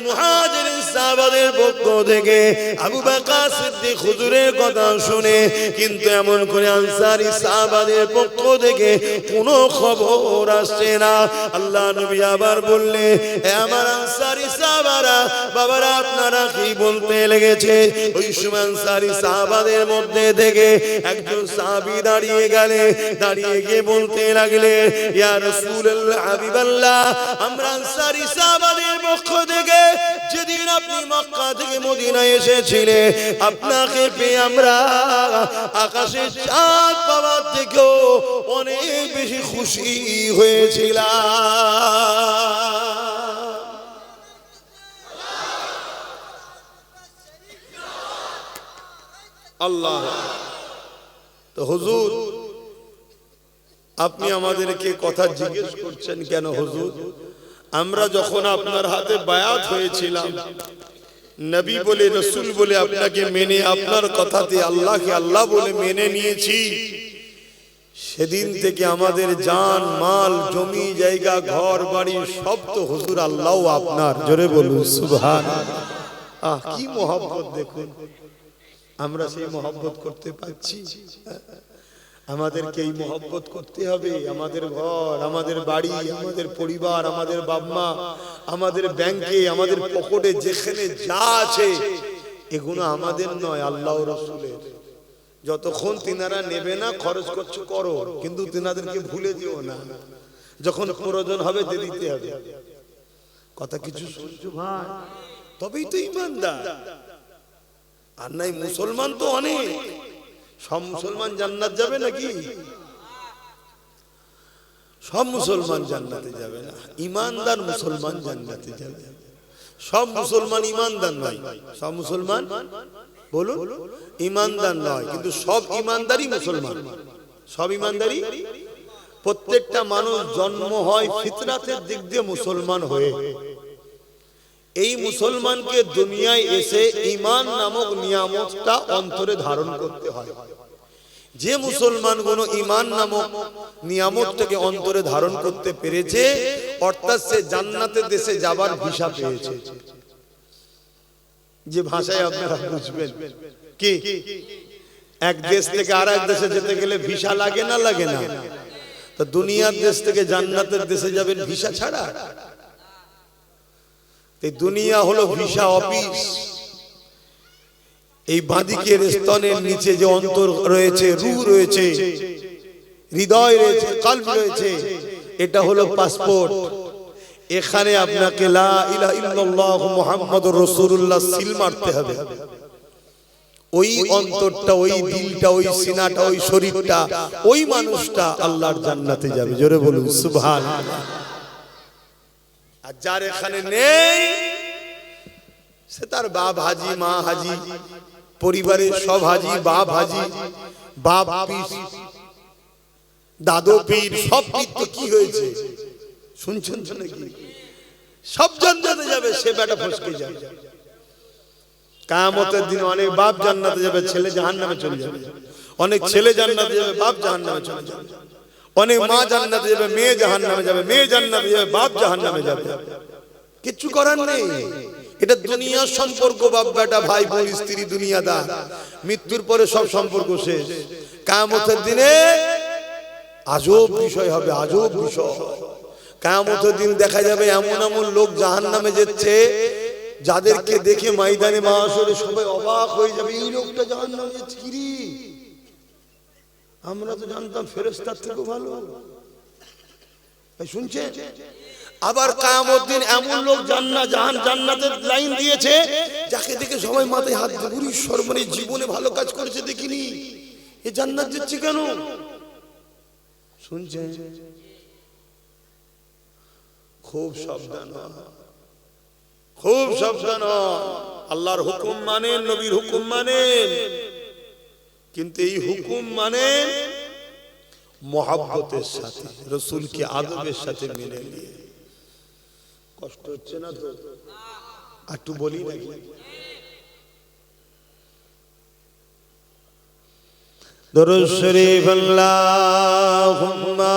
Speaker 1: মুহাজিরিন সাহাবাদের পক্ষ থেকে আবু বকর সিদ্দিক হুজুরের কথা শুনে, কিন্তু এমন করে আনসারী সাহাবাদের পক্ষ থেকে কোনো খবর আসছে না। আল্লাহ নবী আবার বললেন, হে আমার আনসারী সাহাবারা, বাবারা আপনারা কি বলতে লেগেছে? ওই সময় আনসারী সাহাবাদের মধ্যে থেকে একজন সাহাবী দাঁড়িয়ে গেলেন, দাঁড়িয়ে গিয়ে বলতে লাগলেন, ইয়া রাসূলুল্লাহ হাবিবাল্লাহ, আমরা আনসারী সাহাবাদের পক্ষ থেকে যেদিন আপনি মক্কা থেকে মদিনায় এসেছিলেন, আপনাকে পেয়ে আমরা আকাশের চাঁদ পাওয়ার থেকেও অনেক বেশি খুশি হয়েছিলাম। আল্লাহ। তো হুজুর, আপনি আমাদেরকে কথা জিজ্ঞেস করছেন কেন? হুজুর, আমরা যখন আপনার হাতে বায়াত হয়েছিলাম, নবী বলে রাসূল বলে আপনাকে মেনে, আপনার কথাতে আল্লাহকে আল্লাহ বলে মেনে নিয়েছি, সেদিন থেকে আমাদের জান মাল, জমি জায়গা, ঘর বাড়ি সব তো হুজুর আল্লাহ আপনার। জোরে বলুন সুবহানাল্লাহ। আহ, কি মহব্বত দেখুন, আমরা সেই মহব্বত করতে পারছি? আমাদেরকে এই মহব্বত করতে হবে। আমাদের ঘর, আমাদের বাড়ি, আমাদের পরিবার, আমাদের বাবা-মা, আমাদের ব্যাংকে, আমাদের পকেটে যেখানে যা আছে, এগুলো আমাদের নয়, আল্লাহ ও রাসূলের। যতক্ষণ তিনারা নেবে না, খরচ করছো করো, কিন্তু তিনাদেরকে ভুলে যেও না। যখন প্রয়োজন হবে দিয়ে দিতে হবে। কথা কিছু শুনছো ভাই? তবেই তো ঈমানদার। আর নাই মুসলমান তো অনেক। সব মুসলমান জান্নাত যাবে নাকি? সব মুসলমান জান্নাতে যাবে না, ঈমানদার মুসলমান জান্নাতে যাবে। সব মুসলমান ঈমানদার নয়, সব মুসলমান বলুন ঈমানদার নয়, কিন্তু সব ঈমানদারই মুসলমান। সব ঈমানদারই। প্রত্যেকটা মানুষ জন্ম হয় ফিতরাতের দিক দিয়ে মুসলমান হয়ে। এই মুসলমানকে দুনিয়ায় এসে ঈমান নামক নিয়ামতটা অন্তরে ধারণ করতে হয়। যে মুসলমানগুলো ঈমান নামক নিয়ামতটাকে অন্তরে ধারণ করতে পেরেছে, অর্থাৎ সে জান্নাতের দেশে যাবার ভিসা পেয়েছে। যে ভাষায় আপনারা বুঝবেন কি, এক দেশ থেকে আরেক দেশে যেতে গেলে ভিসা লাগে না? লাগে না? তো দুনিয়ার দেশ থেকে জান্নাতের দেশে যাবেন ভিসা ছাড়া? এই দুনিয়া হলো ভিসা অফিস। এই বাঁদিকের স্তনের নিচে যে অন্তর রয়েছে, রূহ রয়েছে, হৃদয় রয়েছে, কলব রয়েছে, এটা হলো পাসপোর্ট। এখানে আপনাকে লা ইলাহা ইল্লাল্লাহ মুহাম্মাদুর রাসূলুল্লাহ সিল মারতে হবে। ওই অন্তরটা, ওই দিলটা, ওই সিনাটা, ওই শরীরটা, ওই মানুষটা আল্লাহর জান্নাতে যাবে। জোরে বলুন সুবহানাল্লাহ। আর যার এখানে নেই, সে তার বাপ হাজি, মা হাজি, পরিবারের সব হাজি, বাপ হাজি, বাপ পিস, দাদু পীর সব পীর তো কি হয়েছে শুনছেন তো নাকি? সব জান্নাতে যাবে, সে বেটা ফসকে যাবে। কিয়ামতের দিন অনেক বাপ জান্নাতে যাবে, ছেলে জাহান্নামে চলে যাবে। অনেক ছেলে জান্নাতে যাবে, বাপ জাহান্নামে চলে যাবে। অনেক মা জান্নাতে যাবে, মেয়ে জাহান্নামে যাবে। মেয়ে জান্নাতে যাবে, বাপ জাহান্নামে যাবে। কিছু করার নেই। এটা দুনিয়ার সম্পর্ক, বাপ বেটা, ভাই বোন, স্ত্রী, দুনিয়াদার। মৃত্যুর পরে সব সম্পর্ক শেষ। কিয়ামতের দিনে আজব বিষয় হবে, আজব বিষয়। কিয়ামতের দিন দেখা যাবে এমন এমন লোক জাহান্নামে যাচ্ছে, যাদেরকে দেখে ময়দানে মাহশরে সবাই অবাক হয়ে যাবে, এই লোকটা জাহান্নামে যাচ্ছে কি রে? আমরা তো জানতাম ফেরেশতার থেকে ভালো। শুনছেন? আবার কিয়ামত দিন এমন লোক জান্নাতের লাইন দিয়েছে, যাকে দেখে সবাই মাথায় হাত দিয়ে বলি, সর্বনে জীবনে ভালো কাজ করেছে দেখিনি, এ জান্নাত যাচ্ছে কেন? শুনছেন? খুব সাবধান, খুব সাবধান। আল্লাহর হুকুম মানেন, নবীর হুকুম মানেন, কিন্তু এই হুকুম মানেন মহব্বতের সাথে, রাসূলকে আদবের সাথে মেনে নিয়ে। কষ্ট হচ্ছে না তো? একটু বলি নাকি? দরুদ শরীফ আল্লাহুম্মা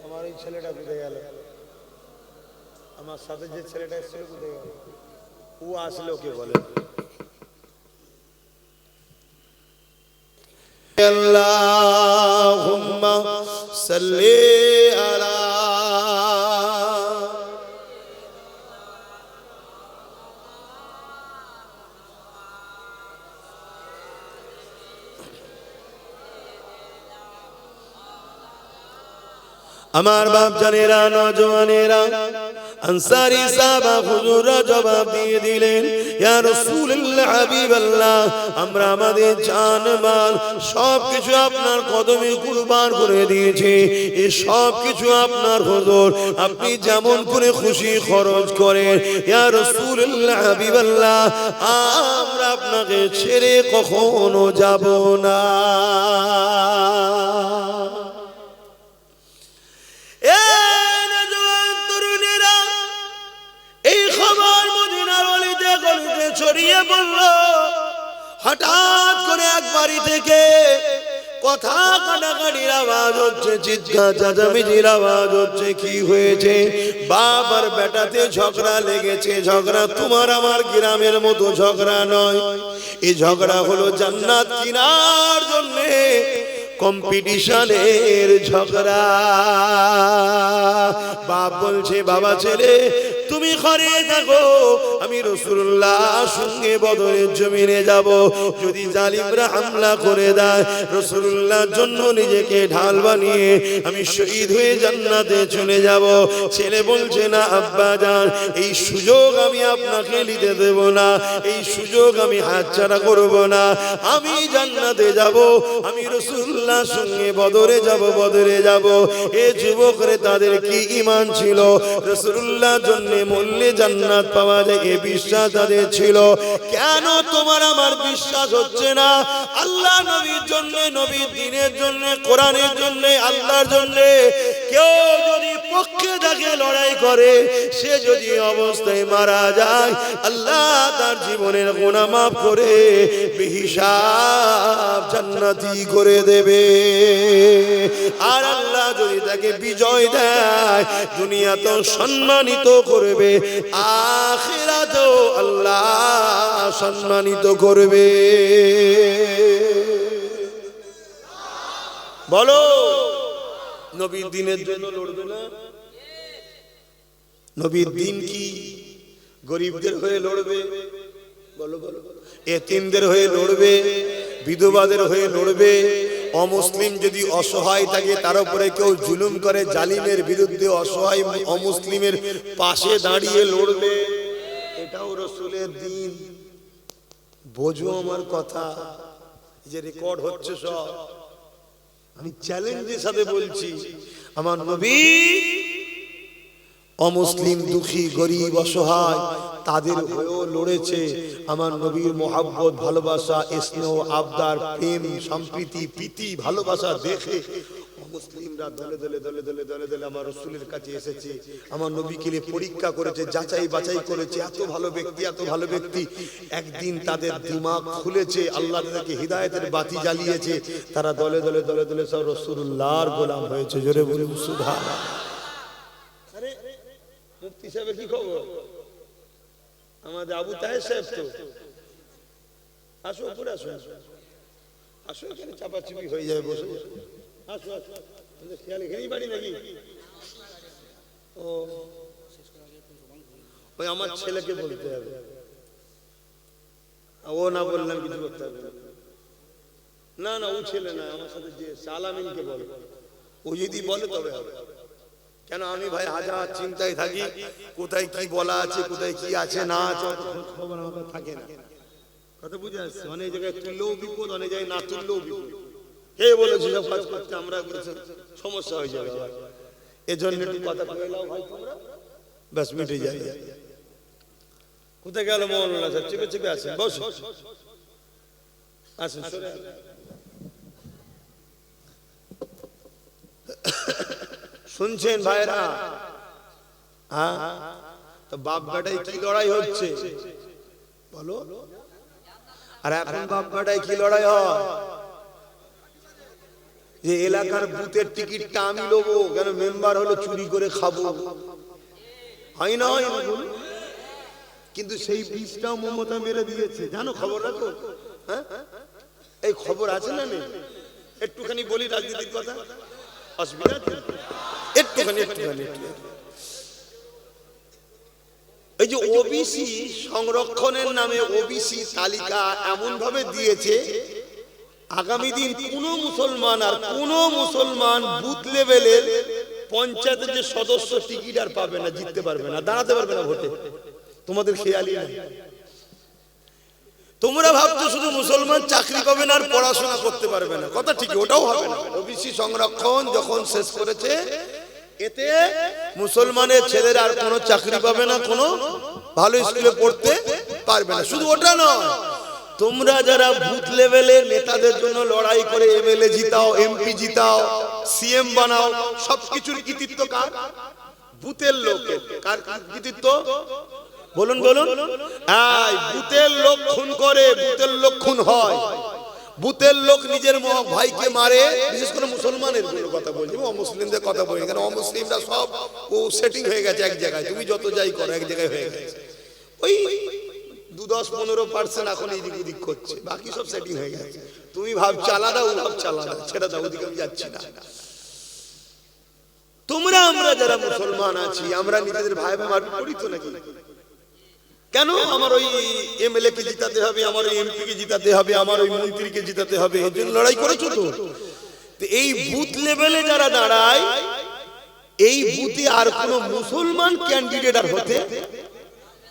Speaker 1: আমার এই ছেলেটা কোথায় গেল? আমার সাথে যে ছেলেটা এসেছিল কোথায় গেল? ও আসলে ওকে বলে আল্লাহুম্মা সাল্লি আলা আমার বাপ জানেরা, নওজওয়ানেরা, আনসারী সাহাবা হুজুররা জবাব দিয়ে দিলেন, ইয়া রাসূলুল্লাহ, হাবিবাল্লাহ, আমরা আমাদের জান মাল সবকিছু আপনার কদমে কুরবান করে দিয়েছি। এই সব কিছু আপনার হুজুর, আপনি যেমন করে খুশি খরচ করেন। ইয়া রাসূলুল্লাহ, হাবিবাল্লাহ, আমরা আপনাকে ছেড়ে কখনো যাব না। ছড়িয়ে বলল, হঠাৎ করে এক বাড়ি থেকে কথা কাটাকাটির আওয়াজ হচ্ছে, চিৎকার চেঁচামেচির আওয়াজ হচ্ছে। কি হয়েছে? বাপ আর বেটাতে ঝগড়া লেগেছে। ঝগড়া তোমার আমার গ্রামের মতো ঝগড়া নয়, এই ঝগড়া হলো জান্নাত কিনার জন্য কম্পিটিশনের ঝগড়া। বাপ বলছে, বাবা ছেলে তুমি ঘরে থাকো, আমি রাসূলুল্লাহ সঙ্গে বদরের জমিনে যাব। যদি জালিমরা হামলা করে দেয়, রাসূলুল্লাহর জন্য নিজেকে ঢাল বানিয়ে আমি শহীদ হয়ে জান্নাতে চলে যাব। ছেলে বলছে, না আব্বা জান, এই সুযোগ আমি আপনাকে নিতে দেব না, এই সুযোগ আমি হাতছাড়া করব না। আমি জান্নাতে যাব, আমি রাসূলুল্লাহ সঙ্গে বদরে যাব, বদরে যাব। এ যুবকরে তাদের কি ঈমান ছিল, রাসূলুল্লাহর জন্য মরলে জান্নাত পাওয়া যায়, এই বিশ্বাস তাদের ছিল। কেন তোমার আমার বিশ্বাস হচ্ছে না? আল্লাহ নবীর জন্য, নবীর দ্বীনের জন্য, কোরআনের জন্য, আল্লাহর জন্য কেউ যদি পক্ষে থাকে, লড়াই করে, সে যদি অবস্থায় মারা যায়, আল্লাহ তার জীবনের গুনাহ মাফ করে বেহিসাব জান্নাতি করে দেবে। আর আল্লাহ যদি তাকে বিজয় দেয়, দুনিয়া তো সম্মানিত করবে, আখিরাতেও আল্লাহ সম্মানিত করবে। বলো, নবীর দ্বীনের জন্য লড়বে না? নবীর দ্বীন কি গরিবদের হয়ে লড়বে? বলো বলো। এতিমদের হয়ে লড়বে, বিধবাদের হয়ে লড়বে। অমুসলিম যদি অসহায় থাকে, তার উপরে কেউ জুলুম করে, জালিমের বিরুদ্ধে অসহায় অমুসলিমের পাশে দাঁড়িয়ে লড়বে। এটাও রাসূলের দ্বীন। বোঝো আমার কথা, যে রেকর্ড হচ্ছে সব। আমি চ্যালেঞ্জের সাথে বলছি, আমার নবী অমুসলিম দুঃখী গরিব অসহায় তাদের হয়েও লড়েছে। আমার নবীর মোহাব্বত ভালোবাসা স্নেহ আবদার প্রেম সম্প্রীতি প্রীতি ভালোবাসা দেখে মুসলিমরা দলে দলে দলে দলে দলে দলে আমার রাসূলের কাছে এসেছে, আমার নবীকে নিয়ে পরীক্ষা করেছে, যাচাই বাছাই করেছে। এত ভালো ব্যক্তি, এত ভালো ব্যক্তি। একদিন তাদের দিমাগ খুলেছে, আল্লাহ তাদেরকে হিদায়াতের বাতি জ্বালিয়েছে, তারা দলে দলে দলে দলে সব রাসূলুল্লাহর গোলাম হয়েছে। জোরে বলুন সুবহানাল্লাহ। আরে মুফতি সাহেবের কি খবর? আমাদের আবু তাহের সাহেব তো আসো, উপরে আসো, আসো, এখানে চাপাচুপি হয়ে যাবে, বসে আসো আসো। খেয়াল এখানেই বাড়ি নাকি? ও ওই আমার ছেলেকে বলতে হবে, ও না বললাম কিছু করতে হবে না। না ও ছেলে না, আমার সাথে যে সালামিনকে বলে, ও যদি বলে তবে হবে। কেন আমি ভাই হাজার চিন্তায় থাকি, কোথায় কি বলা আছে, কোথায় কি আছে না আছে, খবর আমার থাকে না। কথা বুঝে আসছে? অনেক জায়গায় তুললেও বিপদ, অনেক জায়গায় না তুললেও বিপদ। কে বলেছে সব কাজ করতে? আমরা সমস্যা হয়ে যাবে। এজন্য একটু কথা বলে নাও ভাই তোমরা, ব্যাস মিটে যায়। কোথায় গেল মৌলানা সাহেব? চেপে চেপে আসেন, বসুন আসেন। শুনছেন ভাইরা? হ্যাঁ, তো বাপ বেটায় কি লড়াই হচ্ছে বলো? আর এখন বাপ বেটায় কি লড়াই হয়? যে এলাকার বুথের টিকিটটা আমি নেবো, কেন মেম্বার হলো চুরি করে খাবো, হয় না? হয় না? কিন্তু সেই বীজটাও মমতা মেরে দিয়েছে, জানো? খবর রাখো। হ্যাঁ, এই খবর আছে না নেই? একটুখানি বলি রাজনীতির কথা, অসুবিধা একটুখানি একটুখানি। এই যে ওবিসি সংরক্ষণের নামে ওবিসি তালিকা এমন ভাবে দিয়েছে, আগামী দিন কোন মুসলমান আর কোন মুসলমান বুথ লেভেলের পঞ্চায়েতের যে সদস্য টিকিট আর পাবে না, জিততে পারবে না, দাঁড়াতে পারবে না ভোটে। তোমাদের খেয়ালই নাই। তোমরা ভাবছো শুধু মুসলমান চাকরি পাবে না আর পড়াশোনা করতে পারবে না, কথা ঠিক, ওটাও হবে না। ওবিসি সংরক্ষণ যখন শেষ করেছে, এতে মুসলমানের ছেলেরা আর কোনো চাকরি পাবে না, কোনো ভালো স্কুলে পড়তে পারবে না। শুধু ওটা নয়, তোমরা যারা বুথ লেভেলে নেতাদের জন্য লড়াই করে এমএলএ জিতাও, এমপি জিতাও, সিএম বানাও, সবকিছুর কৃতিত্ব কার? বুথের লোকের। কার কৃতিত্ব? বলুন বলুন। এই বুথের লোক খুন করে, বুথের লোক খুন হয়, বুথের লোক নিজের ভাইকে মারে। বিশেষ করে মুসলমানের কথা বলছি, অমুসলিমদের কথা বলি, কারণ অমুসলিমরা সব ও সেটিং হয়ে গেছে এক জায়গায়। তুমি যত যাই করো এক জায়গায় হয়ে গেছে। ওই 10-15% এখন এইদিক ওদিক করছে, বাকি সব সেটিং হয়ে গেছে। তুমি ভাবছো আলাদা, ও ভাবছো আলাদা, ছেড়ে দাও, ওদিকে আমি যাচ্ছি না। তোমরা আমরা যারা মুসলমান আছি, আমরা নিজেদের ভাই ভাই মারপিট করি তো নাকি? কেন আমার ওই এমএলএ কে জিতাতে হবে, আমার ওই এমপি কে জিতাতে হবে, আমার ওই মন্ত্রীকে জিতাতে হবে? এই জন্য লড়াই করেছো তো। এই বুথ লেভেলে যারা দাঁড়ায়, এই বুথে আর কোন মুসলমান ক্যান্ডিডেট আর হতে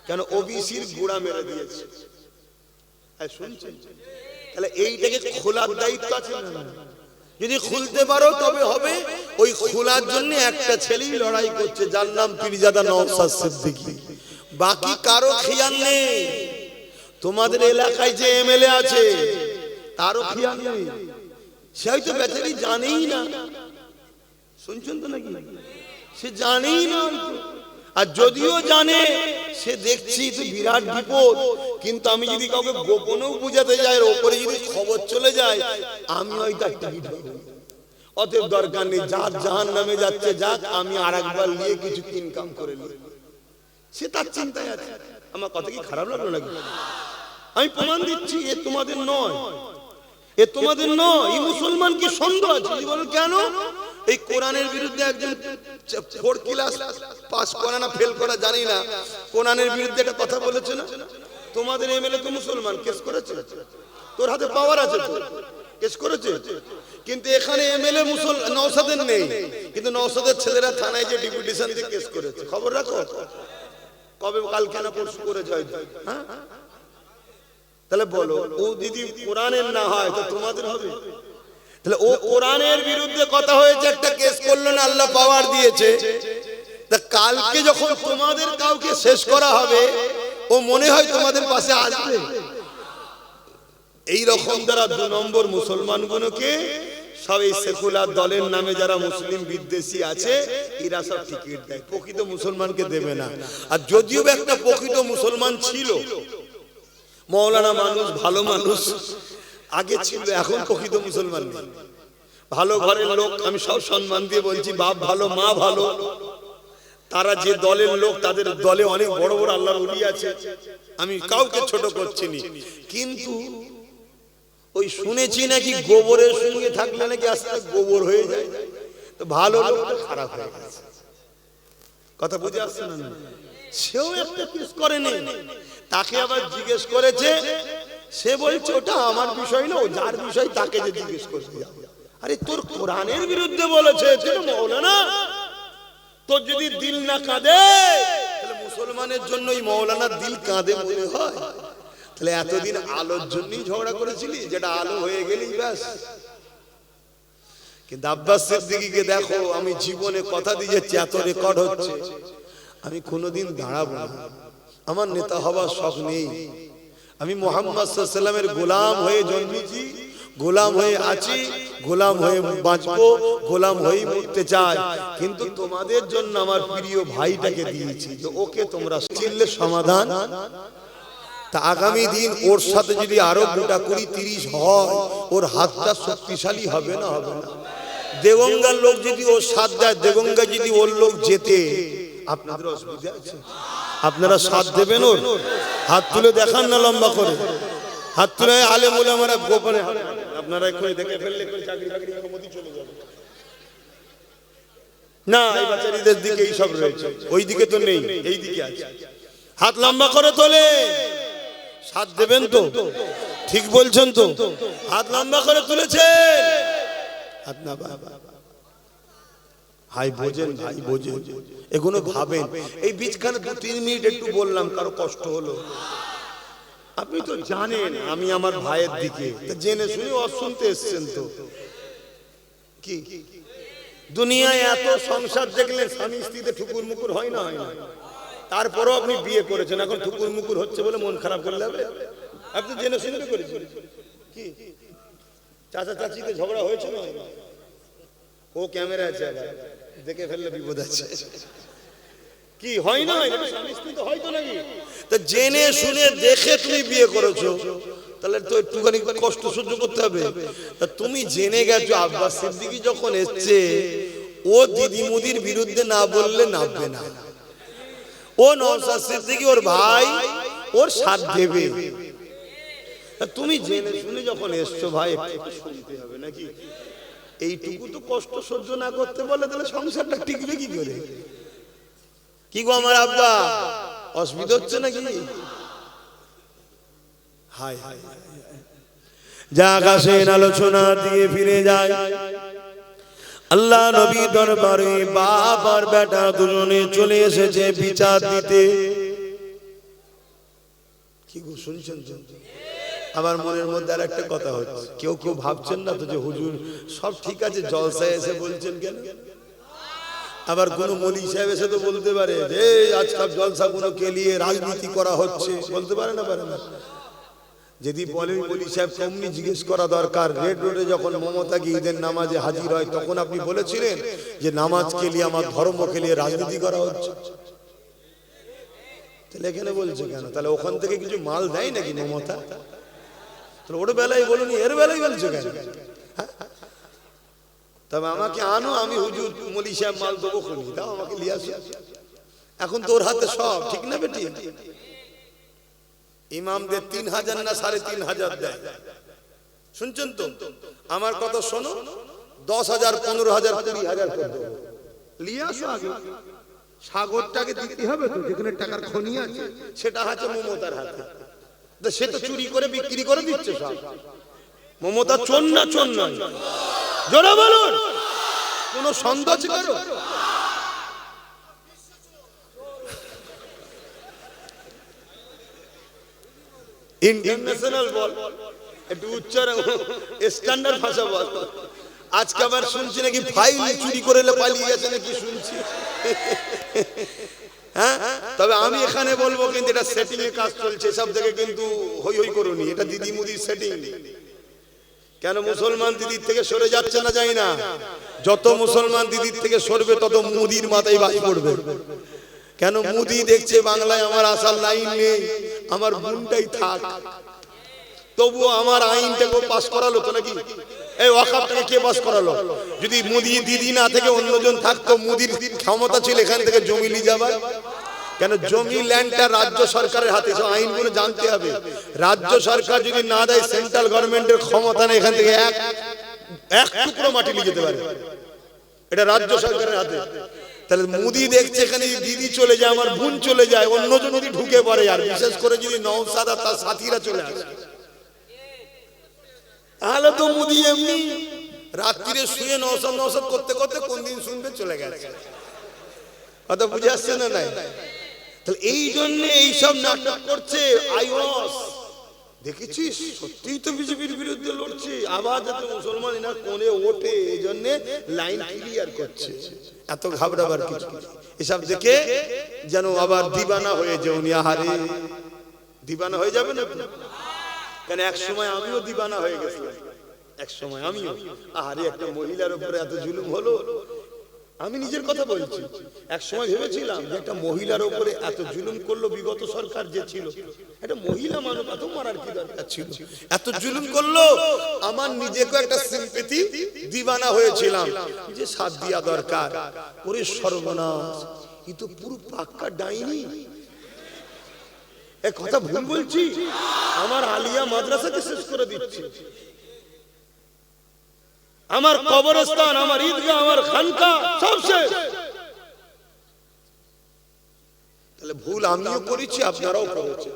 Speaker 1: কেন? ওবিসির গোড়া মেরে দিয়েছে। শুনছেন? তাহলে এইটাকে খোলার দায়িত্ব আছে না? যদি খুলতে পারো তবে হবে। ওই খোলার জন্য একটা ছেলেই লড়াই করছে, যার নাম পীরজাদা নওশাদ সিদ্দিকী। বাকি কারো খেয়াল নেই। তোমাদের এলাকায় যে এমএলএ আছে তারও খেয়াল নেই, সে হয়তো বেচারি জানেই না। শুনছেন তো নাকি? সে জানেই না, আর যদিও জানে সে দেখছি তো বিরাট বিপদ। কিন্তু আমি যদি কাউকে গোপনেও বুঝাতে যাই, ওপরে যদি খবর চলে যায়, আমি হয়তো একটা অতএব দরকার নেই, যার জাহান্নামে যাচ্ছে যাক, আমি আর একবার নিয়ে কিছু ইনকাম করে নিই, সে তার চিন্তায় আছে। আমার কথা কি খারাপ লাগলো নাকি? আমি প্রমাণ দিচ্ছি, এ তোমাদের নয়, এ তোমাদের নয়। এই মুসলমান কি সন্দেহ আছে? বলো কেন? এই কোরআনের বিরুদ্ধে একজন 4 ক্লাস পাস করা না ফেল করা জানি না, কোরআনের বিরুদ্ধে একটা কথা বলেছে না? তোমাদের এমএলএ তো মুসলমান, কেস করেছে, তোর হাতে পাওয়ার আছে তো, কেস করেছে। কিন্তু এখানে এমএলএ নওশাদের নেই, কিন্তু নওশাদের ছেলেরা থানায় যে ডেপুটেশন দিয়ে কেস করেছে। খবর রাখো, কবে কালকে না পরশু করে যায়। হ্যাঁ, তাহলে বলো, ও যদি কোরআনের না হয় তো তোমাদের হবে? তাহলে ও কোরআনের বিরুদ্ধে কথা হয়েছে, একটা কেস করলো না, আল্লাহ পাওয়ার দিয়েছে, তা কালকে যখন তোমাদের কাউকে শেষ করা হবে, ও মনে হয় তোমাদের পাশে আসবে? এই রকম যারা 2 নম্বর মুসলমানগুলোকে সব এই সেকুলার দলের নামে যারা মুসলিম বিদ্বেষী আছে, এরা সব টিকিট দেয়, প্রকৃত মুসলমানকে দেবে না। আর যদিও একটা প্রকৃত মুসলমান ছিল, মৌলানা মানুষ, ভালো মানুষ আগে ছিল, এখন প্রকৃত মুসলমান নেই। ভালো ঘরের লোক, আমি সব সম্মান দিয়ে বলছি, বাপ ভালো মা ভালো, তারা যে দলের লোক, তাদের দলে অনেক বড় বড় আল্লাহর ওলি আছে, আমি কাউকে ছোট করছি না। কিন্তু ওই শুনেছি নাকি গোবরের সঙ্গে থাকলে নাকি আস্তে আস্তে গোবর হয়ে যায়, তো ভালো লোকটা খারাপ হয়ে গেছে। কথা বুঝে আসছে না? সেও একটা কেস করেনি, তাকে আবার জিজ্ঞেস করেছে, সে বলছে ওটা আমার বিষয় না, ও যার বিষয় তাকে যে জিজ্ঞেস করতে যাবে। আরে তোর কোরআনের বিরুদ্ধে বলেছে, মৌলানা তোর যদি দিল না কাঁদে, তাহলে মুসলমানের জন্য ওই মৌলানার দিল কাঁদে মনে হয়? তাহলে এতদিন আলোর জন্যই ঝগড়া করেছিলি, যেটা আলো হয়ে গেলেই ব্যাস। কিন্তু আব্বাস সিদ্দিকীকে দেখো, আমি জীবনে কথা দিয়ে যাচ্ছি, এত রেকর্ড হচ্ছে, আমি কোনোদিন দাঁড়াবো না, আমার নেতা হওয়ার শখ নেই। আমি মুহাম্মদ সাল্লাল্লাহু আলাইহি ওয়াসাল্লামের গোলাম হয়ে জন্মেছি, গোলাম হয়ে আছি, গোলাম হয়ে বাঁচবো, গোলাম হয়েই মরতে চাই। কিন্তু তোমাদের জন্য আমার প্রিয় ভাইটাকে দিয়েছি, যে ওকে তোমরা চিনলে সমাধান। তা আগামী দিন ওর সাথে যদি আরো 2-20-30 হয়, ওর হাতটা শক্তিশালী হবে না? হবে না? দেগঙ্গার লোক যদি ওর সাথ দেয়, দেগঙ্গা যদি ওর লোক যেতে, আপনাদের অসুবিধা আছে? আপনারা সাথ দেবেন ওর? হাত তুলে দেখান না, লম্বা করে হাত তুলে। আলেম ওলামারা গোপনে, আপনারা এক্ষুনি দেখে ফেললে চাকরি বাকরি মোদি চলে যাবে না। এই বাচ্চাদের দিকে এই সব রয়েছে, ওই দিকে তো নেই, এই দিকে আছে। হাত লম্বা করে তোলে, সাথ দেবেন তো? ঠিক বলছেন তো? হাত লম্বা করে তুলেছে, হাত না বাবা ভাই বোঝেন, ভাই বোঝেন, এগুলো ভাবেন। এই বীজখানে 2-3 মিনিট একটু বললাম, কারো কষ্ট হলো? আপনি তো জানেন আমি আমার ভাইয়ের দিকে, জেনে শুনে অশুনতে এসছেন তো। কি দুনিয়ায় এত সংসার দেখলেন, স্বামী স্ত্রীতে ঠুকুর মুকুর হয় না? হয় না? তারপরও আপনি বিয়ে করেছেন, এখন ঠুকুর মুকুর হচ্ছে বলে মন খারাপ করলে হবে? আপনি জেনে শুনে করেছেন। কি চাচা চাচিতে ঝগড়া হয়েছে না? ও ক্যামেরা আছে, দেখে ফেললে বিপদ আছে। কি হয় না? স্বামী স্ত্রী তো হয়তো নাকি? তা জেনে শুনে দেখে তুমি বিয়ে করেছো, তাহলে তো একটুখানি কষ্ট সহ্য করতে হবে। তা তুমি জেনে গেছো আব্বাস সিদ্দিকী যখন এসছে, ও দিদি মুদির বিরুদ্ধে না বললে নামবে না। ও নওশাদ সিদ্দিকী ওর ভাই, ওর সাথ দেবে। তুমি জেনে শুনে যখন এসছো ভাই, একটু শুনতে হবে নাকি? এইটুকু তো কষ্ট সহ্য না করতে বলে, তাহলে সংসারটা টিকবে কি করে? কি গো আমার আব্বা, অসুবিধা হচ্ছে নাকি? হায় হায়, যা আকাশের আলোচনা দিয়ে ফিরে যায় আল্লাহ নবী দরবারে। বাপ আর বেটা দুজনে চলে এসেছে বিচার দিতে। কি গো শুনছেন? আমার মনের মধ্যে আর একটা কথা হচ্ছে, কেউ কেউ ভাবছেন না তো যে হুজুর সব ঠিক আছে, জলসায় এসে বলছেন কেন? আবার কোন মৌলী সাহেব এসে তো বলতে পারে যে আজকাল জলসা গুলো কে লিয়ে রাজনীতি করা হচ্ছে, বলতে পারে না? পারে না? যদি বলেন মৌলী সাহেব কমনি জিজ্ঞেস করা দরকার, রেড রোডে যখন মমতা কি ঈদের নামাজে হাজির হয়, তখন আপনি বলেছিলেন যে নামাজকে নিয়ে, আমার ধর্মকে নিয়ে রাজনীতি করা হচ্ছে। তাহলে এখানে বলছে কেন? তাহলে ওখান থেকে কিছু মাল দেয় নাকি মমতা? তাহলে ওর বেলায় বলুন, এর বেলায় বলছে কেন? তবে আমাকে আনো, আমি হুজুর মৌলী সাহেব মাল দেবো, খুনি দাও আমাকে নিয়ে আসো। এখন তোর হাতে সব, ঠিক না বেটি? ইমামদের 3000 না 3500 দেয়, শুনছেন তো? আমার কথা শোনো, 10,000 15,000 20,000 করে দেবো, নিয়ে আসো। আগে সাগরটাকে দিতে হবে তো, যেখানে টাকার খনি আছে সেটা আছে মমতার হাতে। সে তো চুরি করে বিক্রি করে দিচ্ছে সব। মমতা চোর না? চোর নয়? জোরে বলুন, কোন সন্দেহ আছে কারো? ইন্টারন্যাশনাল বল, একটু উচ্চারণ স্ট্যান্ডার্ড ভাষা বল। আজকে আবার শুনছি নাকি ফাইল চুরি করে পালিয়ে গেছে নাকি শুনছি। হ্যাঁ, তবে আমি এখানে বলবো কিন্তু এটা সেটিং এর কাজ চলছে, সব থেকে কিন্তু হই হই করুনি, এটা দিদি মুদির সেটিং। কেন মুসলমান দিদির থেকে সরে যাচ্ছে না, যাই না? যত মুসলমান দিদির থেকে সরবে তত মুদির মাথায় বাজ পড়বে। কেন মুদি দেখছে বাংলায় আমার আসার লাইন নেই, আমার বোনটাই থাক, তবুও আমার আইনটাকে পাস করালো তো নাকি? এই ওয়াকাফটাকে কে পাস করালো? যদি মুদি দিদি না থেকে অন্যজন থাকতো, মুদির ক্ষমতা ছিল এখান থেকে জমি নিয়ে যাবার। কেন জমি ল্যান্ডটা রাজ্য সরকারের হাতে, সব আইনগুলো জানতে হবে। রাজ্য সরকার যদি না দেয়, সেন্ট্রাল গভর্নমেন্টের ক্ষমতা নেই এখান থেকে এক টুকরো মাটি নিয়ে যেতে পারে, এটা রাজ্য সরকারের হাতে। তাহলে মুদি দেখছে এখানে দিদি চলে যায়, আমার বোন চলে যায়, অন্যজন যদি ঢুকে পড়ে, আর বিশেষ করে যদি নওশাদ আর তার সাথীরা চলে আসে, তাহলে তো মুদি এমনি রাত্রিরে শুয়ে নওশাদ করতে করতে কোন দিন শুনবে চলে গেছে। কথা বুঝে আসছে না? নাই? তাহলে এই জন্য এইসব নাটক করছে। আইওয়াস দেখেছিস, সত্যিই তো বিজেপির বিরুদ্ধে লড়ছে, আবার যাতে মুসলমান এরা কোণে ওঠে, এই জন্য লাইন ক্লিয়ার করছে। এত ঘাবড়াবার কিছু, এসব দেখে যেন আবার দিবানা হয়ে যাও। আহারে দিবানা হয়ে যাবে না? কেন এক সময় আমিও দিবানা হয়ে গেছিলাম, এক সময় আমিও। আহারে একটা মহিলার উপরে এত জুলুম হলো, আমি নিজের কথা বলছি। এক সময় ভেবেছিলাম যে একটা মহিলার উপরে এত জুলুম করলো বিগত সরকার যে ছিল, একটা মহিলা মানুষ এত মারার কি দরকার ছিল? এত জুলুম করলো, আমার নিজেকে একটা সিম্পেথি দিবানা হয়েছিলাম যে সাথ দিয়া দরকার। ওরে সর্বনাশ, এ তো পুরো পাক্কা ডাইনি। এ কথা ভুল বলছি? আমার আলিয়া মাদ্রাসাকে শেষ করে দিচ্ছে, আমার কবরস্থান, আমার ঈদগাহ, আমার খানকা সব শেষ। তাহলে ভুল আমিও করেছি, আপনারাও করেছেন।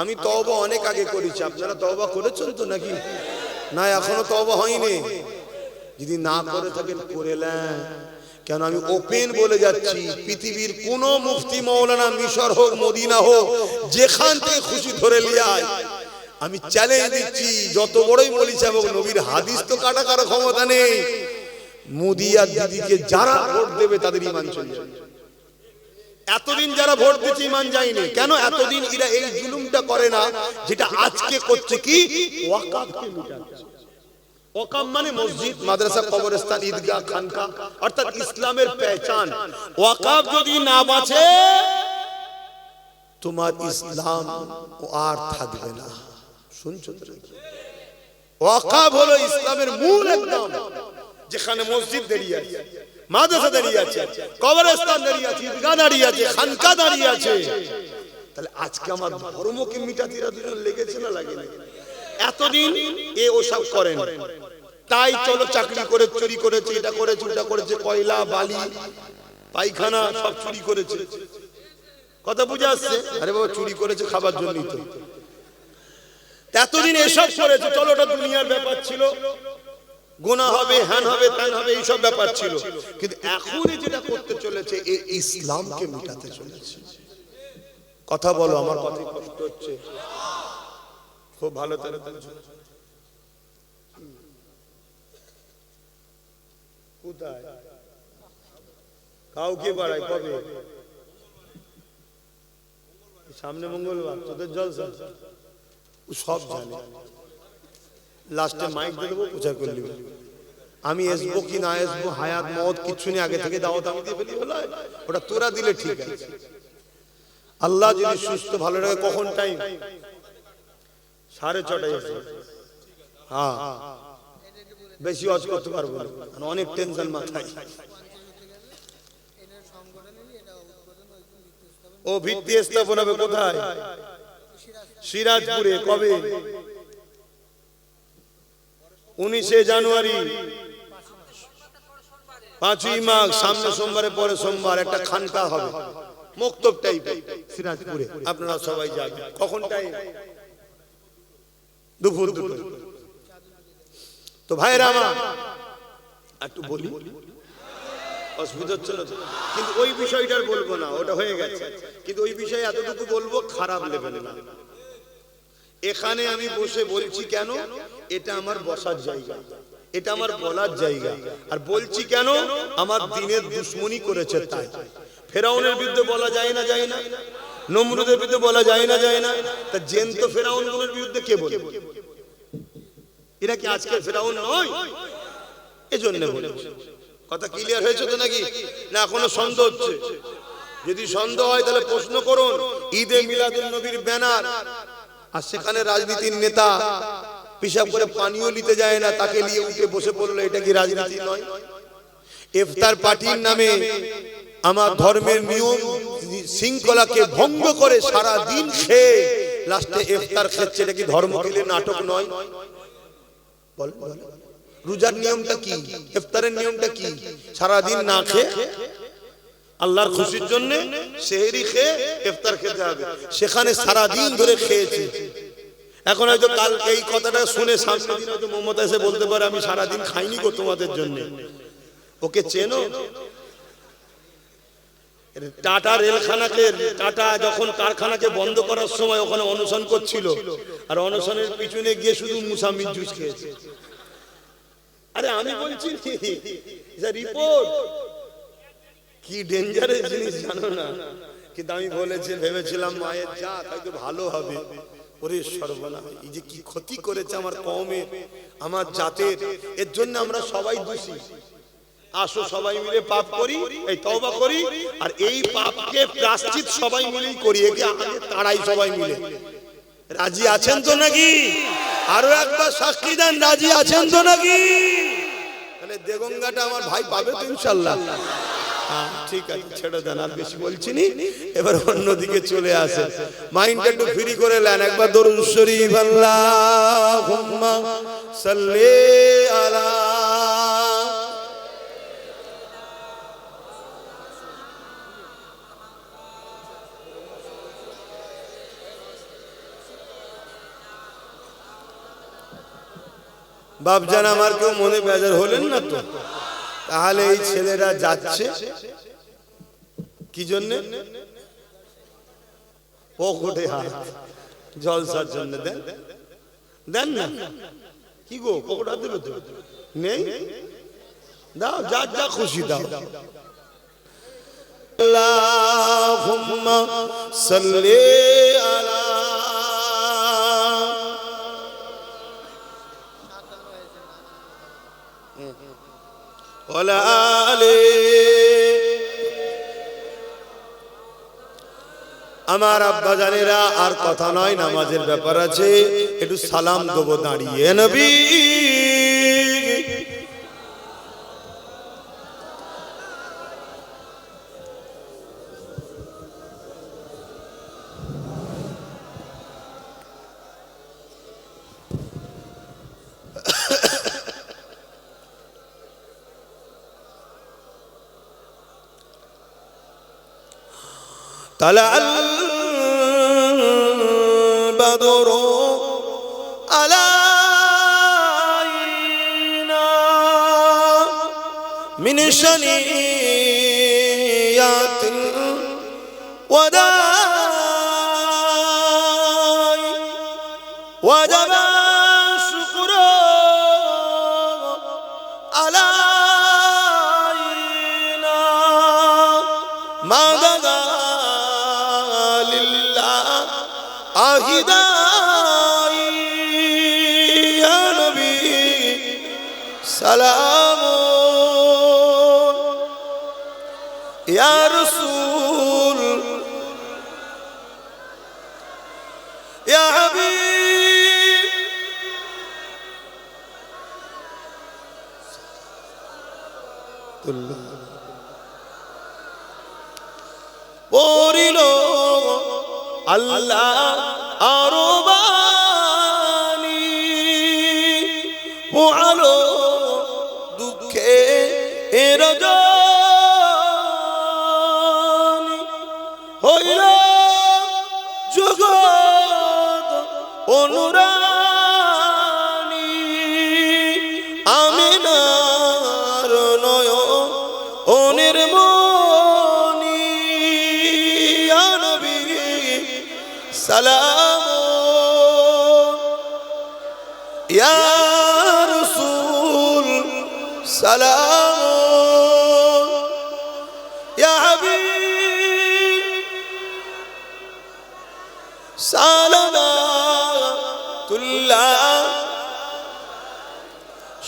Speaker 1: আমি তওবা অনেক আগে করেছি, আপনারা তওবা করেছেন তো নাকি? না, এখনো তওবা হয়নি। যদি না করে থাকেন করে নেন। কেন আমি ওপেন বলে যাচ্ছি, পৃথিবীর কোন মুফতি মাওলানা, মিশর হোক মদিনা হোক, যেখান থেকে খুশি ধরে নিয়ে আয়, আমি চ্যালেঞ্জ দিচ্ছি, যত বড়ই বলিস এবং নবীর হাদিস তো কাটা কারো ক্ষমতা নেই। মোদি আর দিদিকে যারা ভোট দেবে তাদের ঈমান চলে যাবে। এতদিন যারা ভোট দিচ্ছে ঈমান যায়নি কেন? এতদিন এরা এই জুলুমটা করে না, যেটা আজকে করছে। কি? ওয়াকাফকে মিটাচ্ছে। ওয়াকাফ মানে মসজিদ, মাদ্রাসা, কবরস্থান, ঈদগাহ, খানকা, অর্থাৎ ইসলামের পেহচান। ওয়াকাফ যদি না বাঁচে, তোমার ইসলাম আর থাকবে না। শুনছো তো? ওয়াকাফ হলো ইসলামের মূল একদম, যেখানে মসজিদ দাঁড়িয়ে আছে, মাদ্রাসা দাঁড়িয়ে আছে, কবরস্থান দাঁড়িয়ে আছে, ঈদগাহ দাঁড়িয়ে আছে, খানকা দাঁড়িয়ে আছে। তাহলে আজকে আমার ধর্মকে মিটাতে দুজন লেগেছে না লাগে না? এতদিন এ ওসব করেন, তাই চলো চাকরি করে চুরি করেছে, এটা করেছে, ওটা করেছে, কয়লা বালি পায়খানা সব চুরি করেছে। কথা বুঝে আসছে? আরে বাবা, চুরি করেছে খাবার জন্যই তো। এতদিন এসব করেছে, চলো ওটা দুনিয়ার ব্যাপার ছিল, গুনাহ হবে, হ্যান হবে, ত্যান হবে, এইসব ব্যাপার ছিল। কিন্তু এখন যেটা করতে চলেছে, এই ইসলামকে মিটাতে চলেছে। কথা বলো, আমার কথাই কষ্ট হচ্ছে। খুব ভালো তারা কোথায় কাউকে বাড়ায় কবে? সামনে মঙ্গলবার তোদের জলসা, সব জানে। লাস্টে মাইক দিয়ে দেবো, প্রচার করে নেবে। আমি আসবো কি না আসবো, হায়াত মওত কিচ্ছু নেই, আগে থেকে দাওয়াত আমি দিয়ে ফেলি, বলে ওটা তোরা দিলে ঠিক আছে। আল্লাহ যদি সুস্থ ভালো রাখে, কখন টাইম? 6:30 আছে। হ্যাঁ, বেশি ওয়াজ করতে পারবো না, অনেক টেনশন মাথায়। ও ভিত্তি স্থাপন হবে কোথায়? সিরাজপুরে। কবে? 19 জানুয়ারি, 5ই মাঘ, সামনে সোমবারে পরে সোমবার একটা খানকা হবে, মক্তব টাইপ সিরাজপুরে। আপনারা সবাই যাবেন। কখন টাইম? দুপুর। তো ভাইরা আমার একটু বলি, অসুবিধা হচ্ছে না? কিন্তু ওই বিষয়টার বলবো না, ওটা হয়ে গেছে। কিন্তু ওই বিষয়ে এতটুকু বলবো, খারাপ লেভেলে না। এখানে আমি বসে বলছি কেন? এটা আমার বসার জায়গা, এটা আমার বলার জায়গা। আর বলছি কেন? আমার দিনের দুশ্মনী করেছে তাই। ফেরাউনের বিরুদ্ধে বলা যায় না, যায় না? নমরুদের বিরুদ্ধে বলা যায় না, যায় না? তা জ্যান্ত ফেরাউনগুলোর বিরুদ্ধে কে বলে? এরা কি আজকের ফেরাউন নয়? এজন্য বলে। কথা ক্লিয়ার হয়েছে তো নাকি? না এখনো সন্দেহ হচ্ছে? যদি সন্দেহ হয় তাহলে প্রশ্ন করুন। ঈদে মিলাদুন নবীর ব্যানার, আর সেখানে রাজনীতির নেতা পিশাব করে পানিও নিতে যায় না, তাকে নিয়ে উঠে বসে পড়লো, এটা কি রাজনীতি নয়? ইফতার পার্টির নামে আমার ধর্মের নিয়ম শৃঙ্খলাকে ভঙ্গ করে সারা দিন খেয়ে লাস্টে ইফতার খাচ্ছে, এটা কি ধর্ম দিলে নাটক নয়? বল, রোজার নিয়মটা কি? ইফতারের নিয়মটা কি? সারা দিন না খেয়ে আল্লাহর খুশির জন্য সেহরি খেয়ে ইফতার খেতে হবে, সেখানে সারা দিন ধরে খেয়েছে। এখন হয়তো কাল এই কথাটা শুনে সামনের দিন হয়তো মমতা এসে বলতে পারে আমি সারা দিন খাইনি গো তোমাদের জন্য। ওকে চেনো? টাটা রেলখানাকে, টাটা যখন কারখানাকে বন্ধ করার সময় ওখানে অনশন করছিল, আর অনশনের পিছনে গিয়ে শুধু মুসাম্মির জুস খেয়েছে। আরে আমি বলছি রিপোর্ট, কি ডেঞ্জারাস জিনিস জানো না? কিন্তু আমি বলেছি, ভেবেছিলাম মায়ের জাত হয়তো ভালো হবে। ওরে সর্বনাশ, এই যে কি ক্ষতি করেছে আমার কওমের, আমার জাতের, এর জন্য আমরা সবাই দোষী। আসো সবাই মিলে পাপ করি, এই তওবা করি, আর এই পাপকে প্রায়শ্চিত সবাই মিলেই করি। একে আগে তাড়াই সবাই মিলে। রাজি আছেন তো নাকি? আরো একবার সাক্ষী দেন, রাজি আছেন তো নাকি? তাহলে দেগঙ্গাটা আমার ভাই পাবে তো ইনশাআল্লাহ। ঠিক আছে, ছেড়ে দেন, আর বেশি বলছি নি। এবার অন্যদিকে চলে আসে, মাইন্ডটা একটু ফ্রি করে নেন। একবার দরুদ শরীফ আল্লাহুম্মা সাল্লি আলা। বাপজান আমার কেউ মনে বেজার হলেন না তো? তাহলে এই ছেলেরা যাচ্ছে কি জন্য? পকেটে হাত, জলসার জন্য। দেন দেন না, কি গো পকেটে হাত দেবে তো? নেই, দাও, যা যা খুশি দাও। আল্লাহুম্মা সাল্লি আলা ওয়ালা আলি। আমার আব্বা জানেরা, আর কথা নয়, নামাজের ব্যাপার আছে, একটু সালাম দেবো দাঁড়িয়ে। নবী طلع البدر علينا من شنيات الوداع وجب الشكر علينا ما আহিদাই। ইয়া নবী সালাম, ইয়া রাসূল, ইয়া হাবিব, পড়িল আল্লাহ আরো বাণী, পোহালো দুঃখে রজনী, হইল জগৎ অনুরানী, আমিনার নয়নের মনি। ইয়া নবী সালাম, ইয়া রাসূল সালাম, ইয়া হাবিব সালামাতুল্লাহ।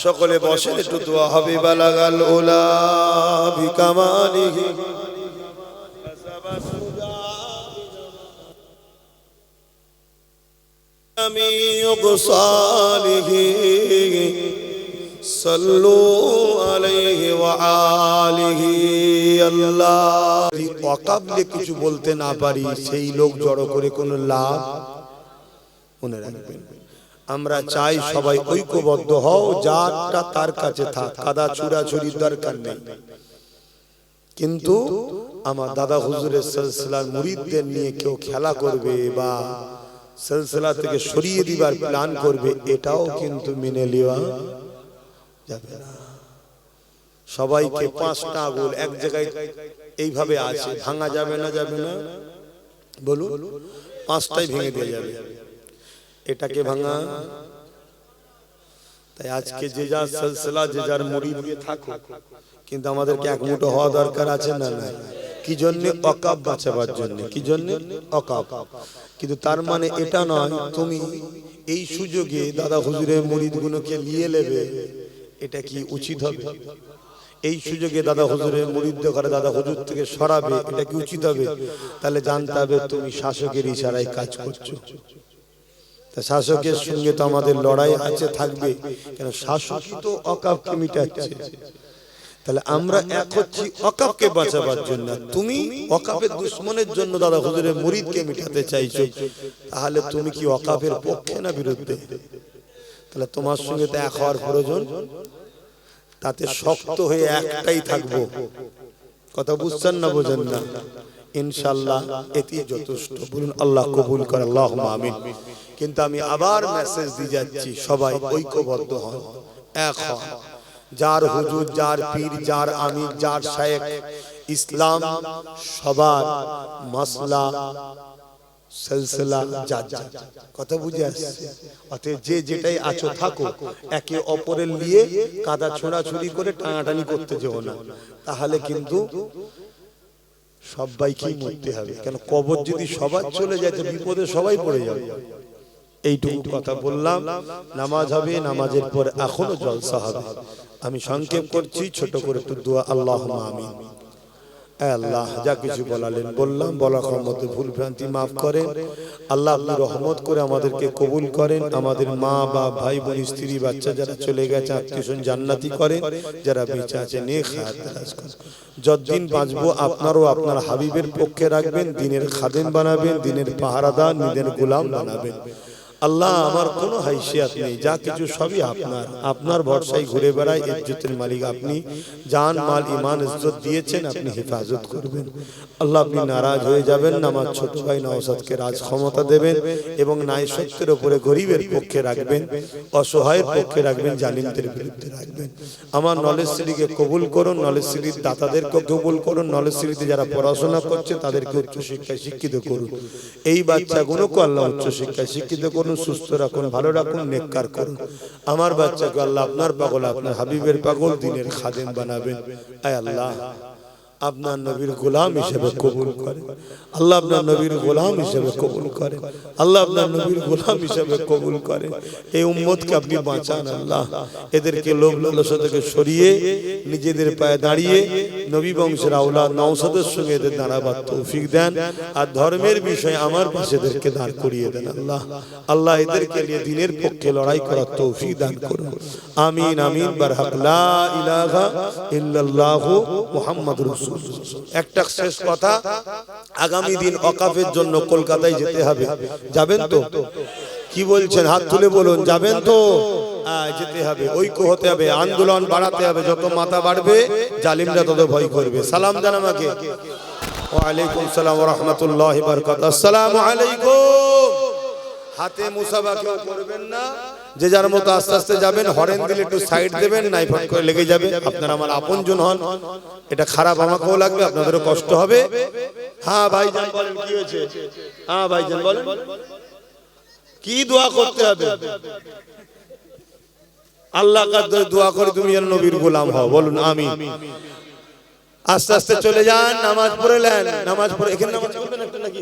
Speaker 1: সকলে বসেন, একটু দোয়া হবে। বালাগাল উলা বিকামালিহি সাল্লু আলাইহি ওয়া আলিহি। আল্লাহ ওয়াকাবলে কিছু বলতে না পারি, সেই লোক জড়ো করে কোনো লাভ। মনে রাখবেন, আমরা চাই সবাই ঐক্যবদ্ধ হও, যারটা তার কাছে থাক, কাদা ছুড়াছুড়ির দরকার নেই। কিন্তু আমার দাদা হুজুরের সিলসিলার মুরিদদের নিয়ে কেউ খেলা করবে বা সিলসিলা থেকে সরিয়ে দিবার প্ল্যান করবে, এটাও কিন্তু মেনে নেওয়া যাবে না। সবাইকে পাঁচটা আঙুল এক জায়গায় এইভাবে আছে, ভাঙা যাবে না? যাবে না? বলুন, পাঁচটাই ভেঙে দিয়ে যাবে। এটাকে ভাঙা। তাই আজকে যে যার সিলসিলা, যে যার মুরিদ দিয়ে থাকো, কিন্তু আমাদেরকে এক মুঠো হওয়া দরকার আছে না? না। কি জন্য? অকাব বাঁচাবার জন্য। কি জন্য? অকাব। কিন্তু তার মানে এটা নয় তুমি এই সুযোগে দাদা হুজুরের মুরিদগুলোকে নিয়ে নেবে, এটা কি উচিত হবে? এই সুযোগে দাদা হুজুরের মুরিদদের ঘরে দাদা হুজুর থেকে সরাবে, এটা কি উচিত হবে? তাহলে জানতে হবে তুমি শাসকের ইশারায় কাজ করছো। তা শাসকের সঙ্গে তো আমাদের লড়াই আছে, থাকবে, কেন শাসকই তো অকাবকে মিটাচ্ছে। তাহলে আমরা এক হচ্ছি অকাবকে বাঁচাবার জন্য, তুমি অকাবের দুশ্মনের জন্য দাদা হুজুরের মুরিদকে মিটাতে চাইছো। তাহলে তুমি কি অকাবের পক্ষে না বিরুদ্ধে? তাহলে তোমার সঙ্গে তো এক হওয়ার প্রয়োজন। তাতে শক্ত হয়ে একটাই থাকবো। কথা বুঝছেন না? বোঝেন না? ইনশাআল্লাহ এটি যথেষ্ট। বলুন আল্লাহ কবুল করে, আল্লাহুম্মা আমিন। কিন্তু আমি আবার মেসেজ দিয়ে যাচ্ছি, সবাই ঐক্যবদ্ধ হন, এক হন। যার হুজুর, যার পীর, যার আমির, যার শায়েখ, ইসলাম সবার মাসলা সিলসিলা যার যার। কথা বুঝে আসছে? অতএব যে যেটাই আছো থাকো, একে অপরের নিয়ে কাদা ছোড়াছুড়ি করে টানাটানি করতে যেও না, তাহলে কিন্তু সবাইকেই মরতে হবে। কেন কবর যদি সবার চলে যায় তো বিপদে সবাই পড়ে যাবে। এইটুকু কথা বললাম। নামাজ হবে, নামাজের পর এখনো জলসা হবে। আমি সংক্ষেপ করছি, ছোট করে একটু দোয়া। আল্লাহুম্মা আমিন। আল্লাহ যা কিছু বলালেন বললাম, বলার মধ্যে ভুল ভ্রান্তি মাফ করেন। আল্লাহ আপনি রহমত করে আমাদেরকে কবুল করেন। আমাদের মা বা ভাই বোন, স্ত্রী, বাচ্চা যারা চলে গেছে, আত্মীয়স্বজন জান্নাতি করেন। যারা বেঁচে আছে নেক হায়াত দারাজ করেন। যতদিন বাঁচবো আপনারও আপনার হাবিবের পক্ষে রাখবেন, দ্বীনের খাদেম বানাবেন, দ্বীনের পাহারাদার, দ্বীনের গোলাম বানাবেন। আল্লাহ আমার কোনো হাইসিয়াত নেই, যা কিছু সবই আপনার। আপনার ভরসায় ঘুরে বেড়াই, ইজ্জতের মালিক আপনি। জান মাল ইমান ইজ্জত দিয়েছেন, আপনি হেফাজত করবেন। আল্লাহ আপনি নারাজ হয়ে যাবেন না। আমার ছোট ভাই নওশাদকে রাজ ক্ষমতা দেবেন এবং ন্যায় সত্যের উপরে গরিবের পক্ষে রাখবেন, অসহায়ের পক্ষে রাখবেন, জালিমদের বিরুদ্ধে রাখবেন। আমার নলেজ সিটিকে কবুল করুন, নলেজ সিটির দাতাদেরকে কবুল করুন, নলেজ সিটিতে যারা পড়াশোনা করছে তাদেরকে উচ্চশিক্ষায় শিক্ষিত করুন। এই বাচ্চাগুলোকে আল্লাহ উচ্চশিক্ষায় শিক্ষিত করুন, সুস্থ রাখুন, ভালো রাখুন, নেককার করুন। আমার বাচ্চাকে আল্লাহ আপনার পাগল, আপনার হাবিবের পাগল, দ্বীনের খাদেম বানাবেন। আয় আল্লাহ আপনার নবীর গোলাম হিসেবে কবুল করেন। আল্লাহ আপনার নবীর গোলাম হিসেবে কবুল করেন। আল্লাহ আপনার নবীর গোলাম হিসেবে কবুল করেন। এই উম্মতকে আপনি বাঁচান আল্লাহ। এদেরকে লোভ লালসা থেকে সরিয়ে নিজেদের পায়ে দাঁড়িয়ে নবী বংশের আওলাদ নওশাদের সঙ্গে এদের দাঁড়াবার তৌফিক দেন। আর ধর্মের বিষয়ে আমার পাশে এদেরকে দাঁড় করিয়ে দেন আল্লাহ। আল্লাহ এদেরকে নিয়ে দ্বীনের পক্ষে লড়াই করার তৌফিক দান করুন। আমিন আমিন। বারহাক লা ইলাহা ইল্লাল্লাহু মুহাম্মাদুর রাসূলুল্লাহ। একটা শেষ কথা, আগামী দিন ওয়াকফের জন্য কলকাতায় যেতে হবে। যাবেন তো? কি বলছেন? হাত তুলে বলুন, যাবেন তো? যেতে হবে, ঐক্য হতে হবে, আন্দোলন বাড়াতে হবে। যত মাথা বাড়বে জালিমরা তত ভয় করবে। সালাম জান আমাকে। ওয়া আলাইকুম সালাম ওয়া রাহমাতুল্লাহি ওয়া বারাকাতুহু। আসসালামু আলাইকুম। হাতে মুসাফা কেউ করবেন না, যে যার মতো আস্তে আস্তে যাবেন। হরেন দিলে একটু সাইড দেবেন, নাই ফট করে লেগে যাবে। আপনারা আমার আপনজন হন, এটা খারাপ আমাকেও লাগবে, আপনাদেরও কষ্ট হবে। হ্যাঁ ভাইজান বলেন, কি হয়েছে? হ্যাঁ ভাইজান বলেন, কি দোয়া করতে হবে? আল্লাহ কাছে দোয়া করে তুমি যেন নবীর গোলাম হও। বলুন আমিন। আস্তে আস্তে চলে যান, নামাজ পড়ে নেন। নামাজ পড়ে এখানে নামাজ পড়বেন একটা নাকি?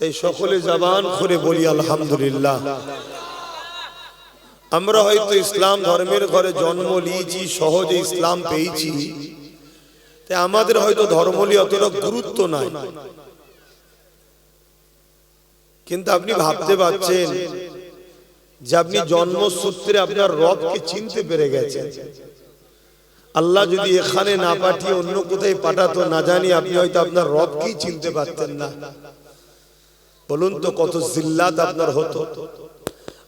Speaker 1: তাই সকলে জবান খুলে বলি আলহামদুলিল্লাহ। আমরা হয়তো ইসলাম ধর্মের ঘরে জন্ম নিয়েছি, সহজে ইসলাম পেয়েছি, তাই আমাদের হয়তো ধর্ম নিয়ে অতটা গুরুত্ব নাই। কিন্তু আপনি ভাবতে পারছেন যে আপনি জন্মসূত্রে আপনার রবকে চিনতে পেরে গেছেন। আল্লাহ যদি এখানে না পাঠিয়ে অন্য কোথায় পাঠাতো, না জানি আপনি হয়তো আপনার রবকেই চিনতে পারতেন না। বলুন তো কত জিল্লাত আপনার হতো।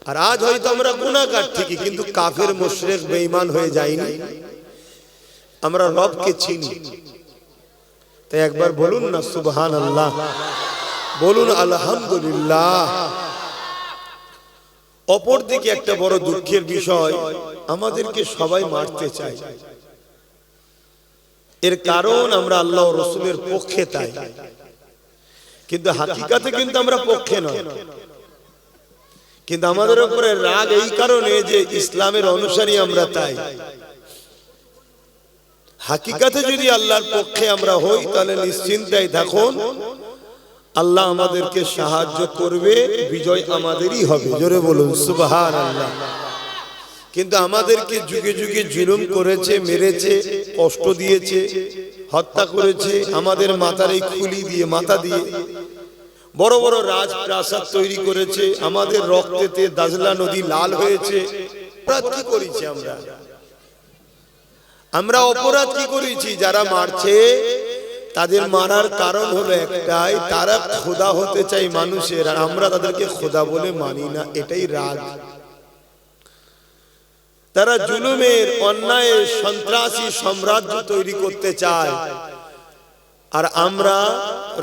Speaker 1: আর আজ হয়তো আমরা গুনাহগার ঠিকই, কিন্তু কাফের মুশরিক বেঈমান হয়ে যাইনি, আমরা রবকে চিনি। তাই একবার বলুন না সুবহানাল্লাহ, বলুন আলহামদুলিল্লাহ। অপরদিকে একটা বড় দুঃখের বিষয়, আমাদেরকে সবাই মারতে চায়। এর কারণ আমরা আল্লাহ ও রাসূলের পক্ষে, তাই কিন্তু হাকিকাতে কিন্তু আমরা পক্ষে নয়। কিন্তু আমাদের উপরে রাগ এই কারণে যে ইসলামের অনুসারী আমরা, তাই হাকিকাতে যদি আল্লাহর পক্ষে আমরা হই তাহলে নিশ্চিন্তায় থাকুন, আল্লাহ আমাদেরকে সাহায্য করবে, বিজয় আমাদেরই হবে। জোরে বলুন সুবহানাল্লাহ। কিন্তু আমাদেরকে যুগে যুগে জুলুম করেছে, মেরেছে, কষ্ট দিয়েছে, হত্যা করেছে, আমাদের মাথার এই খুলি দিয়ে, মাথা দিয়ে বড় বড় রাজপ্রাসাদ তৈরি করেছে, আমাদের রক্তেতে দাজলা নদী লাল হয়েছে। অপরাধ কি করেছি আমরা? আমরা অপরাধ কি করেছি? যারা মারছে তাদের মারার কারণ হলো একটাই, তারা খোদা হতে চাই মানুষের, আর আমরা তাদেরকে খোদা বলে মানি না, এটাই রাগ। তারা জুলুমের, অন্যায়ের, সন্ত্রাসী সাম্রাজ্য তৈরি করতে চায়, আর আমরা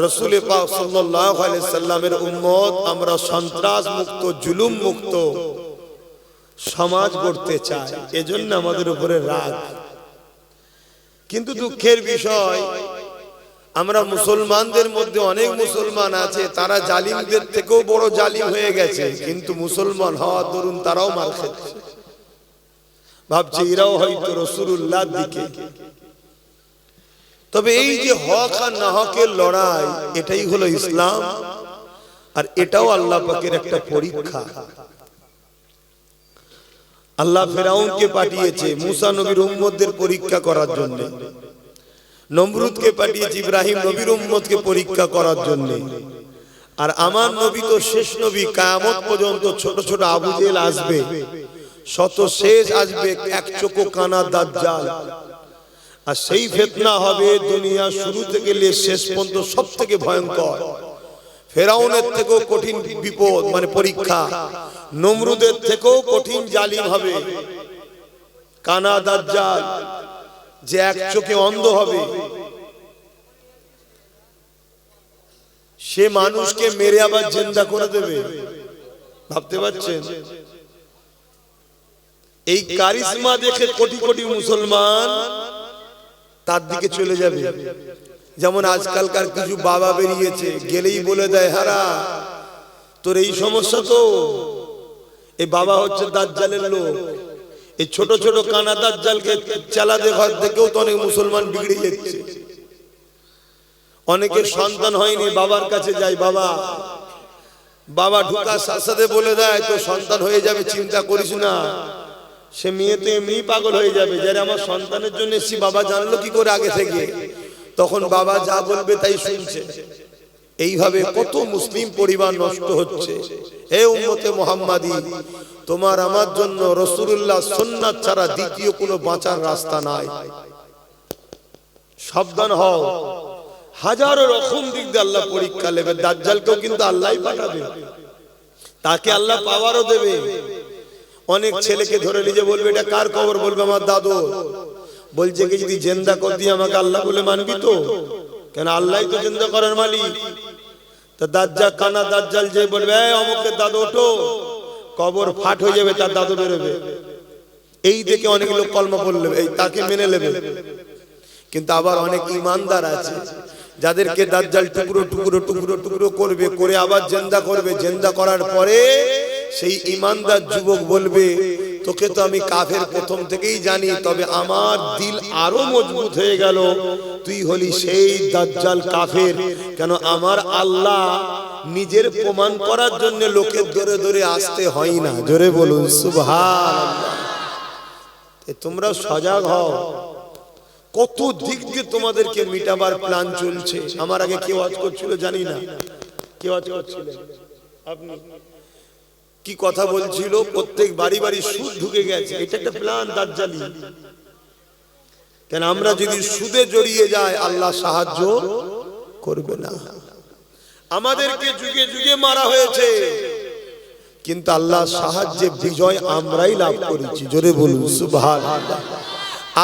Speaker 1: রাসূল পাক সাল্লাল্লাহু আলাইহি সাল্লামের উম্মত, আমরা সন্ত্রাস মুক্ত, জুলুম মুক্ত সমাজ গড়তে চাই। এজন্য আমাদের উপরে রাগ। কিন্তু দুঃখের বিষয়, আমরা মুসলমানদের মধ্যে অনেক মুসলমান আছে, তারা জালিমদের থেকেও বড় জালিম হয়ে গেছে, কিন্তু মুসলমান হওয়ার দরুন তারাও মার খাচ্ছে। ভাবছে এরাও হয়তো রাসূলুল্লাহর দিকে। তবে এই যে হক আর না হকের লড়াই, এটাই হলো ইসলাম, আর এটাও আল্লাহ পাকের একটা পরীক্ষা। আল্লাহ ফেরাউনকে পাঠিয়েছে মুসা নবীর উম্মতদের পরীক্ষা করার জন্য, নমরুদকে পাঠিয়েছে ইব্রাহিম নবীর উম্মতকে পরীক্ষা করার জন্য। আর আমার নবী তো শেষ নবী, কিয়ামত পর্যন্ত ছোট ছোট আবু জেহেল আসবে, শত শেষ আসবে, এক চোখো কানা দাজ্জাল। আর সেই ফিতনা হবে দুনিয়া শুরু থেকে নিয়ে শেষ পর্যন্ত সব থেকে ভয়ঙ্কর। ফেরাউনের থেকেও কঠিন বিপদ, মানে পরীক্ষা। নমরুদের থেকেও কঠিন জালিম হবে কানা দাজ্জাল, যে এক চোখে অন্ধ হবে। সে মানুষকে মেরে আবার জিন্দা করে দেবে। ভাবতে পারছেন? এই কারিশমা দেখে কোটি কোটি মুসলমান তার দিকে চলে যাবে। যেমন আজকালকার কিছু বাবা বেরিয়েছে, গেলেই বলে দেয়, হারা তোর এই সমস্যা তো, এই বাবা হচ্ছে দাজ্জালের লোক। এই ছোট ছোট কানা দাজ্জালকে চালাতে ঘর থেকেও তো অনেক মুসলমান বিগড়ে যাচ্ছে। অনেকের সন্তান হয়নি, বাবার কাছে যায়, বাবা বাবা ঢুকার সাথে সাথে বলে দেয় তো সন্তান হয়ে যাবে, চিন্তা করিস না। সে মেয়ে তো এমনি পাগল হয়ে যাবে, যারা আমার সন্তানের জন্য এসেছি, বাবা জানলো কি করে আগে থেকে? তখন বাবা যা বলবে তাই শুনছে। এইভাবে কত মুসলিম পরিবার নষ্ট হচ্ছে। হে উম্মতে মুহাম্মাদি, তোমার আমার জন্য রাসূলুল্লাহ সুন্নাত ছাড়া দ্বিতীয় কোনো বাঁচার রাস্তা নাই। সাবধান হও, হাজারো রকম দিক দিয়ে আল্লাহ পরীক্ষা নেবে। দাজ্জালকেও কিন্তু আল্লাহই পাঠাবে, তাকে আল্লাহ পাওয়ারও দেবে। অনেক ছেলেকে ধরে নিজে বলবে এটা কার কবর, বলবে আমার দাদু। বলছে কি যদি জিন্দা কর দিয়ে আমাকে আল্লাহ বলে মানবি তো? কেন আল্লাহই তো জিন্দা করার মালিক। তো দাজ্জাল, কানা দাজ্জাল যে বলবে অমুকের দাদু ওঠো, কবর ফাট হয়ে যাবে, তার দাদু বেরোবে। এই দেখে অনেক লোক কলমা পড়লে এই তাকে মেনে নেবে। কিন্তু আবার অনেক ইমানদার আছে যাদেরকে দাজ্জাল টুকরো টুকরো টুকরো টুকরো করবে, করে আবার জিন্দা করবে। জিন্দা করার পরে সেই ইমানদার যুবক বলবে, তোকে তো আমি কাফের প্রথম থেকেই জানি, তবে আমার দিল আরো মজবুত হয়ে গেল, তুই হলি সেই দাজ্জাল কাফের। কেন আমার আল্লাহ নিজের প্রমাণ করার জন্য লোকের ধরে ধরে আসতে হয় না। জোরে বলুন সুবহানাল্লাহ। তোমরা সজাগ হও, কত দিক দিয়ে তোমাদেরকে মিটাবার প্ল্যান চলছে। আমার আগে কেউ ওয়াজ করছিল জানি না, কেউ ওয়াজ করছিল, আপনি কি কথা বলছিল, প্রত্যেক বাড়ি বাড়ি সুদ ঢুকে গেছে, এটা একটা প্ল্যান দাজ্জালি। কেন আমরা যদি সুদে জড়িয়ে যাই আল্লাহ সাহায্য করবে না। আমাদেরকে যুগে যুগে মারা হয়েছে, কিন্তু আল্লাহ সাহায্যে বিজয় আমরাই লাভ করেছি। জোরে বলুন সুবহানাল্লাহ।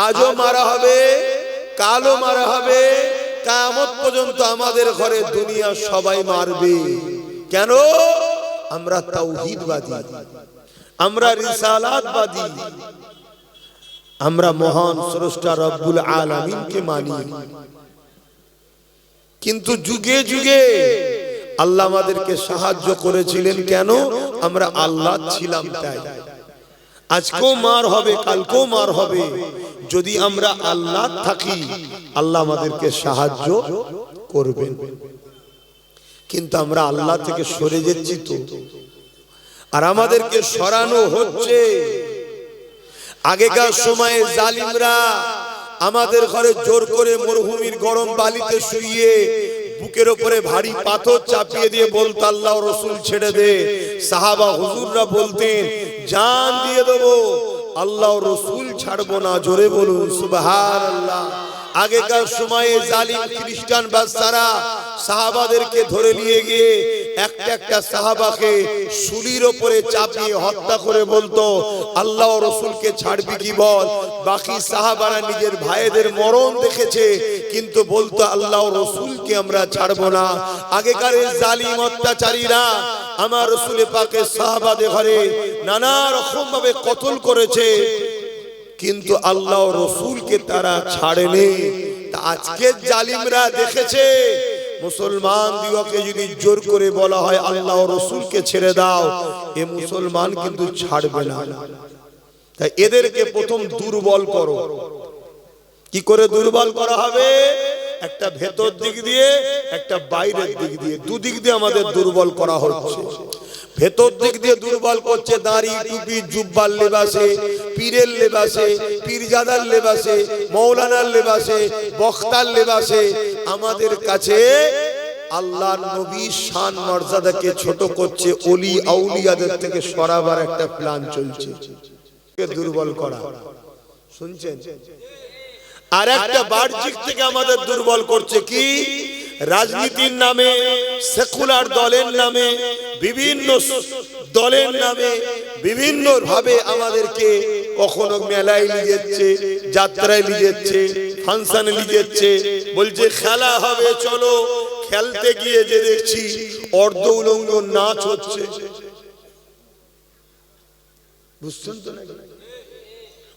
Speaker 1: আজও মারা হবে, কালও মারা হবে, কিয়ামত পর্যন্ত আমাদের ঘরে দুনিয়া সবাই মারবে। কেন? আমরা তাওহীদবাদী, আমরা রিসালাতবাদী, আমরা মহান স্রষ্টা রব্বুল আলামিনকে মানি। কিন্তু যুগে যুগে আল্লাহ আমাদেরকে সাহায্য করেছিলেন। কেন? আমরা আল্লাহ ছিলাম তাই। আজকেও মার হবে, কালকেও মার হবে। যদি আমরা আল্লাহ থাকি আল্লাহ আমাদেরকে সাহায্য করবেন। কিন্তু আমরা আল্লাহ থেকে সরে যাচ্ছি তো, আর আমাদেরকে সরানো হচ্ছে। আগেকার সময়ে জালিমরা আমাদের ঘরে জোর করে মরুভূমির গরম বালিতে শুইয়ে বুকের উপরে ভারী পাথর চাপিয়ে দিয়ে বলতো আল্লাহ রসুল ছেড়ে দে। সাহাবা হুজুররা বলতেন জান দিয়ে দেবো, আল্লাহ রসুল ছাড়বো না। জোরে বলুন সুবহানাল্লাহ। আগেকার সময়ে জালিম খ্রিস্টান বাদশারা সাহাবাদেরকে ধরে নিয়ে গিয়ে একটা একটা সাহাবাকে শুলির উপরে চাপিয়ে হত্যা করে বলতো আল্লাহ রসুলকে ছাড়বি কি বল। বাকি সাহাবারা নিজের ভাইদের মরণ দেখেছে, কিন্তু বলতো আল্লাহ রসুলকে আমরা ছাড়বো না। আগেকার জালিম অত্যাচারীরা আমার রসুল পাকের সাহাবাদের ঘরে নানা রকম ভাবে কতল করেছে, কিন্তু আল্লাহ রসুলকে তারা ছাড়েনি। আজকে জালিমরা দেখেছে মুসলমান দিগকে যদি জোর করে বলা হয় আল্লাহ রসুলকে ছেড়ে দাও, এ মুসলমান কিন্তু ছাড়বে না। তাই এদেরকে প্রথম দুর্বল করো। কি করে দুর্বল করা হবে? একটা ভেতর দিক দিয়ে, একটা বাইরের দিক দিয়ে, দুদিক দিয়ে আমাদের দুর্বল করা হচ্ছে। ভেতর দিক দিয়ে দুর্বল করছে দাড়ি টুপি জুব্বার লেবাসে, পীরের লেবাসে, পীরজাদার লেবাসে, মৌলানার লেবাসে, বক্তার লেবাসে। আমাদের কাছে আল্লাহর নবীর শান মর্যাদাকে ছোট করছে, ওলি আউলিয়াদের থেকে সরাবার একটা প্ল্যান চলছে, দুর্বল করা। শুনছেন? আর একটা বাহ্যিক থেকে আমাদের দুর্বল করছে কি? রাজনীতির নামে, সেকুলার দলের নামে, বিভিন্ন দলের নামে বিভিন্ন ভাবে আমাদেরকে কখনো মেলায় নিয়ে যাচ্ছে, যাত্রায় নিয়ে যাচ্ছে, ফাংশনে নিয়ে যাচ্ছে, বলছে খেলা হবে চলো। খেলতে গিয়ে যে দেখছি অর্ধ উলঙ্গ নাচ হচ্ছে। বুঝছেন তো নাকি?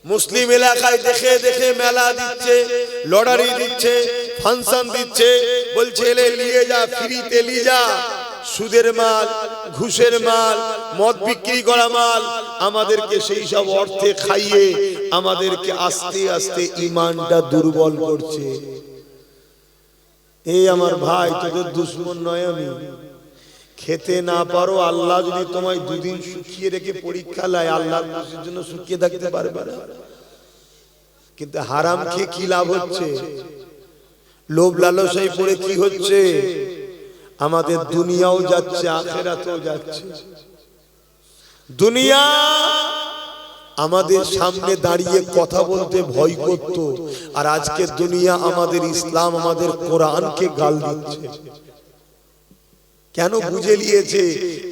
Speaker 1: মুসলিম এলাকায় দেখে দেখে মেলা দিচ্ছে, লটারি দিচ্ছে, ফাংশন দিচ্ছে, বলছে এলে নিয়ে যা, ফ্রিতে নিয়ে যা। সুদের মাল, ঘুষের মাল, মদ বিক্রি করা মাল, আমাদেরকে সেই সব অর্থে খাইয়ে আমাদেরকে আস্তে আস্তে ঈমানটা দুর্বল করছে। এই আমার ভাই, তোদের দুশমন নয় আমি। খেতে না পারো, আল্লাহ যদি তোমায় দুদিন শুকিয়ে রেখে পরীক্ষা লায়, আল্লাহর খুশির জন্য শুকিয়ে থাকতে পারবে না। কিন্তু হারাম খেয়ে কি লাভ হচ্ছে? লোভ লালসায় পড়ে কি হচ্ছে? আমাদের দুনিয়াও যাচ্ছে, আখিরাতেও যাচ্ছে। দুনিয়া আমাদের সামনে দাঁড়িয়ে কথা বলতে ভয় করত, আর আজকে দুনিয়া আমাদের ইসলাম, আমাদের কোরআনকে গাল দিচ্ছে। কেন? বুঝে নিয়েছে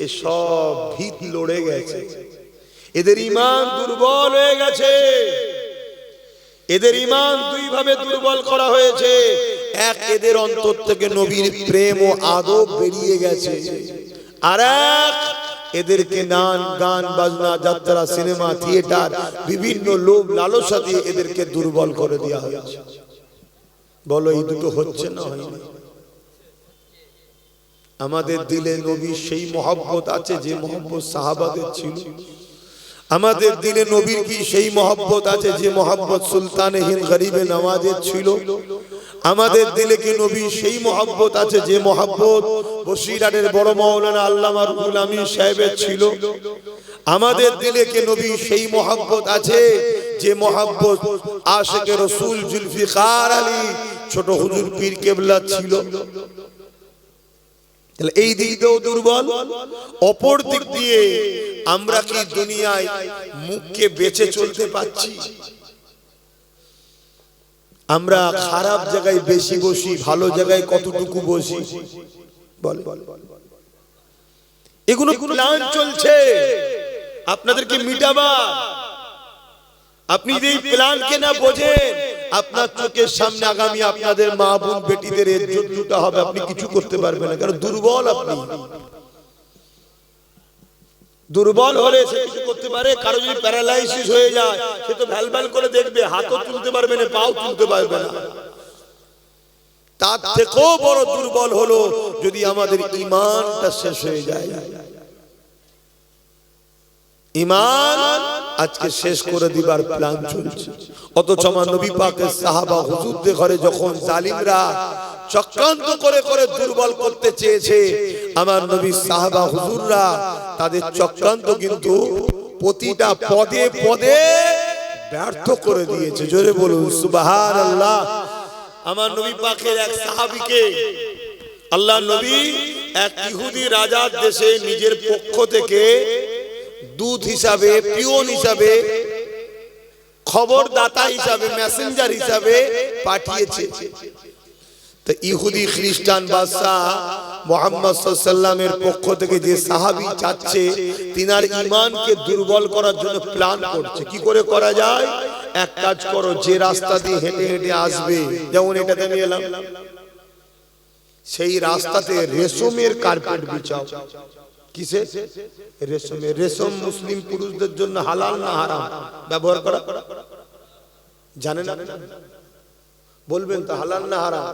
Speaker 1: এ সব ভিত লড়ে গেছে, এদের ঈমান দুর্বল হয়ে গেছে। এদের ঈমান দুই ভাবে দুর্বল করা হয়েছে। এক, এদের অন্তর থেকে নবীর প্রেম ও আদব বেরিয়ে গেছে। আর এক, এদেরকে নাচ গান বাজনা, যাত্রা, সিনেমা, থিয়েটার, বিভিন্ন লোভ লালসা দিয়ে এদেরকে দুর্বল করে দেওয়া হয়েছে। বলো এই দুটো হচ্ছে না হয়নি? আমাদের দিলে নবীর সেই মহব্বত আছে যে মহব্বত সাহাবাদের ছিল? আমাদের দিলে নবীর কি সেই মহব্বত আছে যে মহব্বত সুলতানে হিন্দ গরিবে নওয়াজের ছিল? আমাদের দিলে কি নবী সেই মহব্বত আছে যে মহব্বত বসিরহাটের বড় মাওলানা আল্লামা রুহুল আমিন সাহেবের ছিল? আমাদের দিলে কি নবী সেই মহব্বত আছে যে মহব্বত আশিকে রাসূল জুলফিকার আলী ছোট হুজুর পীর কেবলা ছিল? তাহলে এই দিক দিয়েও দুর্বল। অপর দিক দিয়ে আমরা কি দুনিয়ায় মুখকে বেঁচে চলতে পারছি? আমরা খারাপ জায়গায় বেশি বসি, ভালো জায়গায় কতটুকু বসি বলে? এগুলো প্ল্যান চলছে আপনাদেরকে মিটাবা। আপনি যদি এই প্ল্যানকে না বোঝেন, আপনার চোখের সামনে আগামী আপনাদের মা বোন বেটিদের ইজ্জত লুটা হবে, আপনি কিছু করতে পারবেন না, কারণ দুর্বল। আপনি দুর্বল হলে সে কিছু করতে পারে। কারো যদি প্যারালাইসিস হয়ে যায়, সে তো ভ্যাল ভ্যাল করে দেখবে, হাতও তুলতে পারবে না, পাও তুলতে পারবে না। তার থেকেও বড় দুর্বল হলো যদি আমাদের ঈমানটা শেষ হয়ে যায়। ঈমান আজকে শেষ করে দিবার প্ল্যান চলছে। অথচ আমার নবী পাকের সাহাবা হুজুরদের ঘরে যখন জালিমরা চক্রান্ত করে করে দুর্বল করতে চেয়েছে, আমার নবী সাহাবা হুজুররা তাদের চক্রান্ত কিন্তু প্রতিটা পদে পদে ব্যর্থ করে দিয়েছে। জোরে বলুন সুবহানাল্লাহ। আমার নবী পাকের এক সাহাবীকে আল্লাহ নবী এক ইহুদি রাজার দেশে নিজের পক্ষ থেকে দূত হিসাবে, পিয়ন হিসাবে, খবরদাতা হিসাবে, মেসেঞ্জার হিসাবে পাঠিয়েছে। তো ইহুদি খ্রিস্টান বাদশা মুহাম্মদ সাল্লাল্লাহু আলাইহি ওয়াসাল্লামের পক্ষ থেকে যে সাহাবী যাচ্ছে, তিনার ঈমানকে দুর্বল করার জন্য প্ল্যান করছে। কি করে করা যায়? এক কাজ করো, যে রাস্তা দিয়ে হেঁটে হেঁটে আসবে, যেমন এটাতে আমি এলাম, সেই রাস্তাতে রেশমের কার্পেট বিছাও। কিসে? রেশমের। রেশম মুসলিম পুরুষদের জন্য হালাল না হারাম ব্যবহার করা? জানেন? বলবেন তো হালাল না হারাম?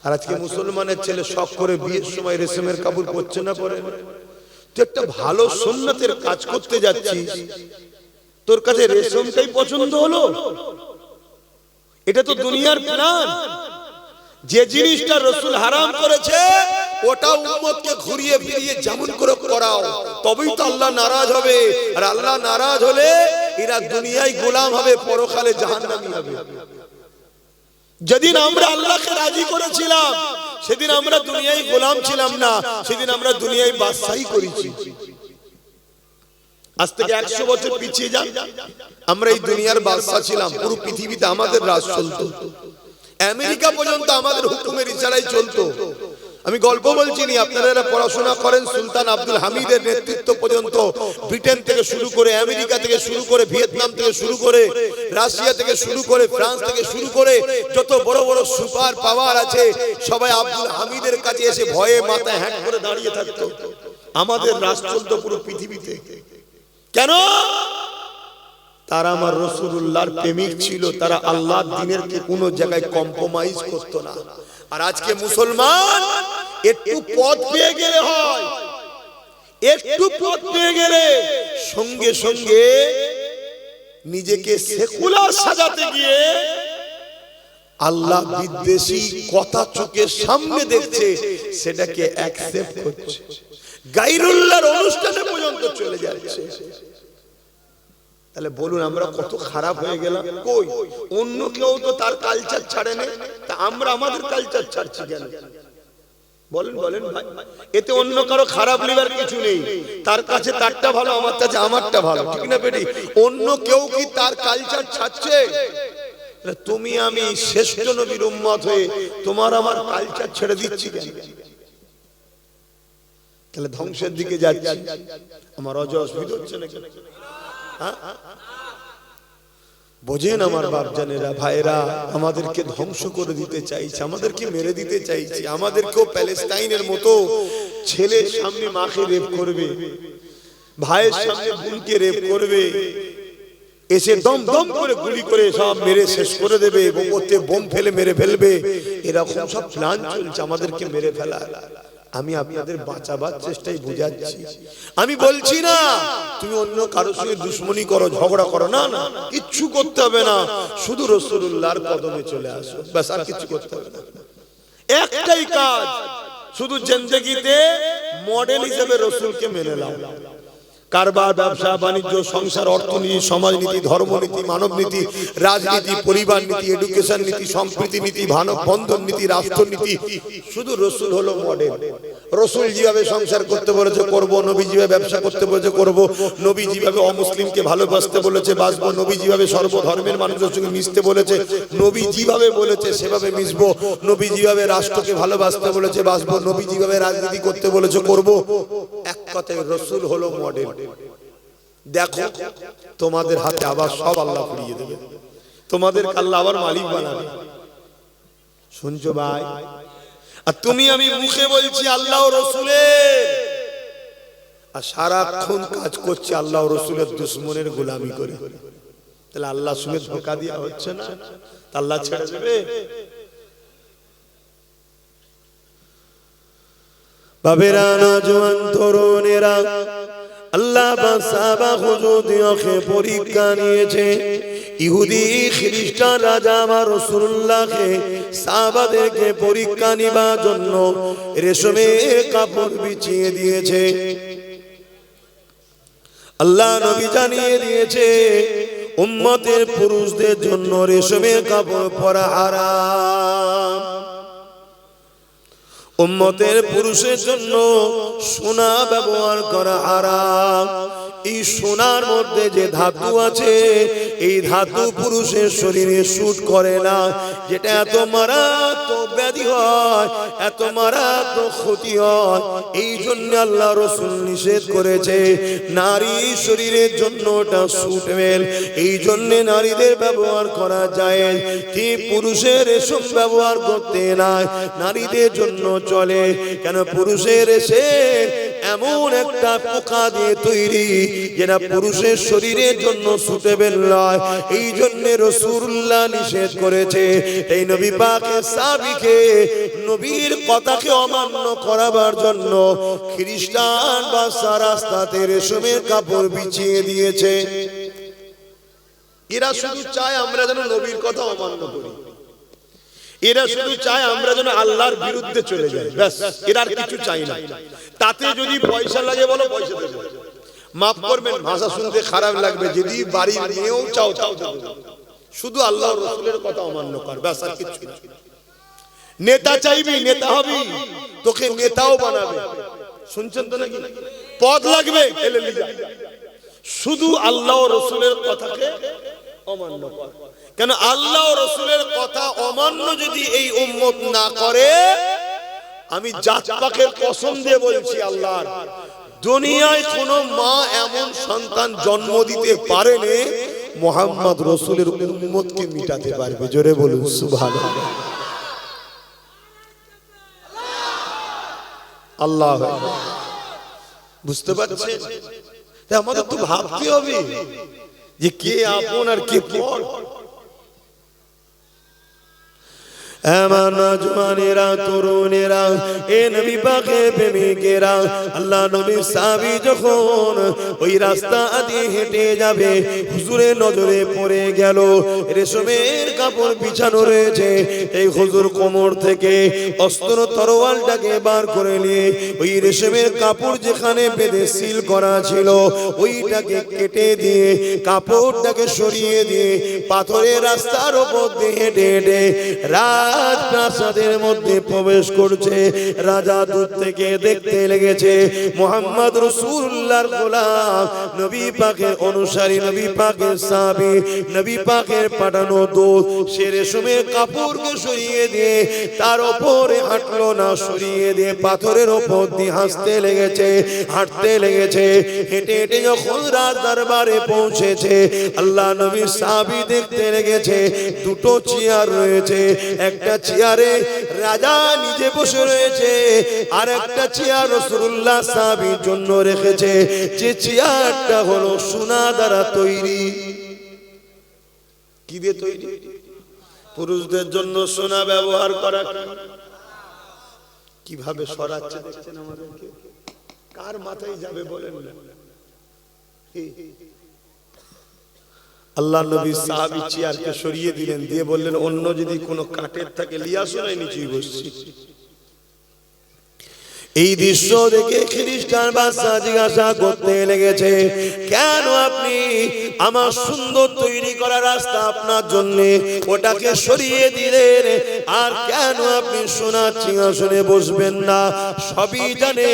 Speaker 1: আর আজকে মুসলমানের ছেলে শখ করে বিয়ের সময় রেশমের কাপড় পরছে না, পরে? তুই একটা ভালো সুন্নতের কাজ করতে যাচ্ছিস, তোর কাছে রেশমটাই পছন্দ হলো? এটা তো দুনিয়ার প্ল্যান। যে জিনিসটা রাসূল হারাম করেছে ওটা উম্মতকে ঘুরিয়ে ফিরিয়ে যেমন করে করাও, তবেই তো আল্লাহ নারাজ হবে। আর আল্লাহ নারাজ হলে এরা দুনিয়ায় গোলাম হবে, পরকালে জাহান্নামী হবে। যেদিন আমরা আল্লাহকে রাজি করেছিলাম সেদিন আমরা দুনিয়ায় গোলাম ছিলাম না, সেদিন আমরা দুনিয়ায় বাদশাহী করেছি। আজ থেকে 100 বছর পিছিয়ে যান, আমরা এই দুনিয়ার বাদশা ছিলাম, পুরো পৃথিবীতে আমাদের রাজ চলতো। আমেরিকা পর্যন্ত আমাদের হুকুমের ইশারায় চলতো। আমি গল্প বলছি না, আপনারা যারা পড়াশোনা করেন, সুলতান আব্দুল হামিদের নেতৃত্ব পর্যন্ত ব্রিটেন থেকে শুরু করে, আমেরিকা থেকে শুরু করে, ভিয়েতনাম থেকে শুরু করে, রাশিয়া থেকে শুরু করে, ফ্রান্স থেকে শুরু করে, যত বড় বড় সুপার পাওয়ার আছে সবাই আব্দুল হামিদের কাছে এসে ভয়ে মাথায় হ্যাট করে দাঁড়িয়ে থাকতো। আমাদের রাজ চলতো পুরো পৃথিবীতে। কেন? তারা আমার রাসূলুল্লাহর প্রেমিক ছিল, তারা আল্লাহর দ্বীনের কে কোনো জায়গায় কম্প্রোমাইজ করত না। আর আজকে মুসলমান একটু পথ পেয়ে গেলে হয়, একটু পথ পেয়ে গেলে সঙ্গে সঙ্গে নিজেকে সেকুলার সাজাতে গিয়ে আল্লাহ বিদ্বেষী কথা চোখের সামনে দেখছে, সেটাকে অ্যাকসেপ্ট করছে, গায়রুল্লাহর অনুষ্ঠানে পর্যন্ত চলে যাচ্ছে। তাহলে বলুন আমরা কত খারাপ হয়ে গেলাম? কই অন্য কেউ তো তার কালচার ছাড়ে না, তা আমরা আমাদের কালচার ছাড়ছি কেন? বলেন বলেন ভাই, এতে অন্য কারো খারাপ লিবার কিছু নেই। তার কাছে তারটা ভালো, আমার কাছে আমারটা ভালো, ঠিক না বেটি? অন্য কেউ কি তার কালচার ছাড়ছে? তুমি আমি শ্রেষ্ঠ নবীর উম্মত হয়ে তোমার আমার কালচার ছেড়ে দিচ্ছি কেন? তাহলে ধ্বংসের দিকে যাচ্ছি। আমার অসুবিধা হচ্ছে না কেন? বোঝেন আমার বাপজানেরা, ভাইরা, আমাদেরকে ধ্বংস করে দিতে চাইছে, আমাদেরকে মেরে দিতে চাইছে। আমাদেরকেও প্যালেস্টাইনের মতো ছেলের সামনে মাকে রেপ করবে, ভাইয়ের সামনে বোনকে রেপ করবে, এসে দম দম করে গুলি করে সব মেরে শেষ করে দেবে, ওতে বোম ফেলে মেরে ফেলবে। এরকম সব প্ল্যান চলছে আমাদেরকে মেরে ফেলা। আমি আপনাদের বাঁচাবার চেষ্টাই বুঝাচ্ছি। আমি বলছি না তুমি অন্য কারোর সঙ্গে দুশ্মনী করো, ঝগড়া করো, না না, কিচ্ছু করতে হবে না, শুধু রাসূলুল্লাহর কদমে চলে আসো, ব্যাস, আর কিছু করতে হবে না। একটাই কাজ, শুধু জিন্দেগিতে মডেল হিসেবে রাসূলকে মেনে নাও। কারবার, ব্যবসা বাণিজ্য, সংসার, অর্থনীতি, সমাজনীতি, ধর্মনীতি, মানবনীতি, রাজনীতি, পরিবার নীতি, এডুকেশন নীতি, সম্প্রীতি নীতি, বন্ধন নীতি, রাষ্ট্রনীতি, শুধু রাসূল হলো মডেল। রাসূল যেভাবে সংসার করতে বলেছে করব, নবী যেভাবে ব্যবসা করতে বলেছে করব, নবী যেভাবে অমুসলিমকে ভালোবাসতে বলেছে বাসবো, নবী যেভাবে সর্বধর্মের মানুষের সঙ্গে মিশতে বলেছে, নবী যেভাবে বলেছে সেভাবে মিশবো, নবী যেভাবে রাষ্ট্রকে ভালোবাসতে বলেছে বাসবো, নবী যেভাবে রাজনীতি করতে বলেছে করব। এক কথায় রাসূল হলো মডেল। দেখো তোমাদের হাতে আবার সব আল্লাহ ফিরিয়ে দেবে, তোমাদের আল্লাহ আবার মালিক বানাবে। শুনছো ভাই? আর তুমি আমি মুখে বলছি আল্লাহ ও রাসূলের, আর সারাক্ষণ কাজ করছে আল্লাহ ও রাসূলের দুশমনের গোলামি করে, তাহলে আল্লাহর সঙ্গে ধোঁকা দেওয়া হচ্ছে না? আল্লাহ ছেড়ে দেবে? বাবেরা, নওজোয়ান তরুণেরা, আল্লাহ সাহাবা হুজুরদেরকে পরীক্ষা নিয়েছে। ইহুদি খ্রিস্টান রাজা আমার রাসূলুল্লাহকে সাহাবাদেরকে পরীক্ষা নিবার জন্য রেশমের কাপড় বিছিয়ে দিয়েছে। আল্লাহ নবী জানিয়ে দিয়েছে উম্মতের পুরুষদের জন্য রেশমের কাপড় পরা হারাম, উম্মতের পুরুষের জন্য সোনা ব্যবহার করা হারাম। এই সোনার মধ্যে যে ধাতু আছে, এই ধাতু পুরুষের শরীরে শুট করে না, যেটা এত মারাত্মক ব্যাধি হয়, এত মারাত্মক ক্ষতি হয়। এই জন্য আল্লাহ রাসূল নিষেধ করেছে, নারী শরীরের জন্য ওটা সুটেবল, এই জন্য নারীদের ব্যবহার করা যায়, কি পুরুষের এসব ব্যবহার করতে নাই, নারীদের জন্য চলে। কেন? পুরুষের এসে এমন একটা পোকা দিয়ে তৈরি যেটা পুরুষের শরীরের জন্য সুটেবল নয়, এই জন্য রাসূলুল্লাহ নিষেধ করেছে। এই নবী পাকের সাহাবীকে নবীর কথাকে অমান্য করাবার জন্য খ্রিস্টান বা রাস্তাতে রেশমের কাপড় বিছিয়ে দিয়েছে। এরা শুধু চায় আমরা যেন নবীর কথা অমান্য করি, এরা শুধু চায় আমরা যেন আল্লাহর বিরুদ্ধে চলে যাই, ব্যাস, এরা আর কিছু চাই না। তাতে যদি পয়সা লাগে বলো পয়সা দেবো, মাফ করবেন ভাষা শুনতে খারাপ লাগবে, যদি বাড়ি নিয়েও চাও চাও, শুধু আল্লাহ রাসূলের কথা অমান্য কর, ব্যাস, আর কিছু না। নেতা চাইবি, নেতা হবি, তোকে নেতাও বানাবে, শুনছেন তো নাকি? পদ লাগবে, এলে লিজা, শুধু আল্লাহ রাসূলের কথাকে অমান্য কর। কেন? আল্লাহ রাসূলের কথা অমান্য যদি এই উম্মত না করে, আমি জাত পাকের কসম দিয়ে বলছি আল্লাহর, দুনিয়ায় কোন মা এমন সন্তান জন্ম দিতে পারেনি মুহাম্মদ রাসূলের উম্মতকে মিটাতে পারবে। জোরে বলুন সুবহানাল্লাহ। আল্লাহ, বুঝতে পারছেন? আমাদের তো ভাবতে হবে যে কে আপন আর কে পর। আমার নওজওয়ানেরা, তরুণেরা, এ নবী পাকের প্রেমিকেরা, আল্লাহ নবীর সাহাবী যখন ওই রাস্তা দিয়ে হেঁটে যাবে, হুজুরের নজরে পড়ে গেল রেশমের কাপড় বিছানো রয়েছে। এই হুজুর কোমর থেকে অস্ত্র তরোয়ালটাকে বার করে নিয়ে ওই রেশমের কাপড় যেখানে বেঁধে সিল করা ছিল ওইটাকে কেটে দিয়ে কাপড়টাকে সরিয়ে দিয়ে পাথরের রাস্তার উপর দিয়ে হেঁটে হেঁটে রাজপ্রাসাদের মধ্যে প্রবেশ করছে। রাজা দূর থেকে দেখতে লেগেছে মুহাম্মদ রাসূলুল্লাহর গোলাম, নবী পাকের অনুসারী, নবী পাকের সাহাবী, নবী পাকের পাঠানো দূত, সে রেশমের কাপড়কে সরিয়ে দিয়ে তার উপরে হাঁটলো না, সরিয়ে দিয়ে পাথরের উপর দিয়ে হাসতে লেগেছে, হাঁটতে লেগেছে। হেঁটে হেঁটে যখন রাজ দরবারে পৌঁছেছে, আল্লাহ নবীর সাহাবী দেখতে লেগেছে দুটো চেয়ার রয়েছে, একটা চেয়ারে রাজা নিজে বসে রয়েছে, আর একটা চেয়ার রাসূলুল্লাহ সাহাবীর জন্য রেখেছে, যে চেয়ারটা হলো সোনা দ্বারা তৈরি। কি দিয়ে তৈরি? পুরুষদের জন্য সোনা ব্যবহার করা। কিভাবে সরাচ্ছে দেখছেন আমাদেরকে, কার মাথায় যাবে বলেন না। আল্লাহ নবী সাহাবী চেয়ারকে সরিয়ে দিলেন, দিয়ে বললেন অন্য যদি কোনো কাঠের থাকে লিয়া শোনাই নিচেই বসছি। এই দৃশ্য দেখে খ্রিস্টান বাদশা জিজ্ঞাসা করতে লেগেছে, কেন আপনি আমার সুন্দর তৈরি করা রাস্তা আপনার জন্য ওটাকে সরিয়ে দিলেন, আর কেন আপনি সোনার সিংহাসনে বসবেন না? সবই জানে,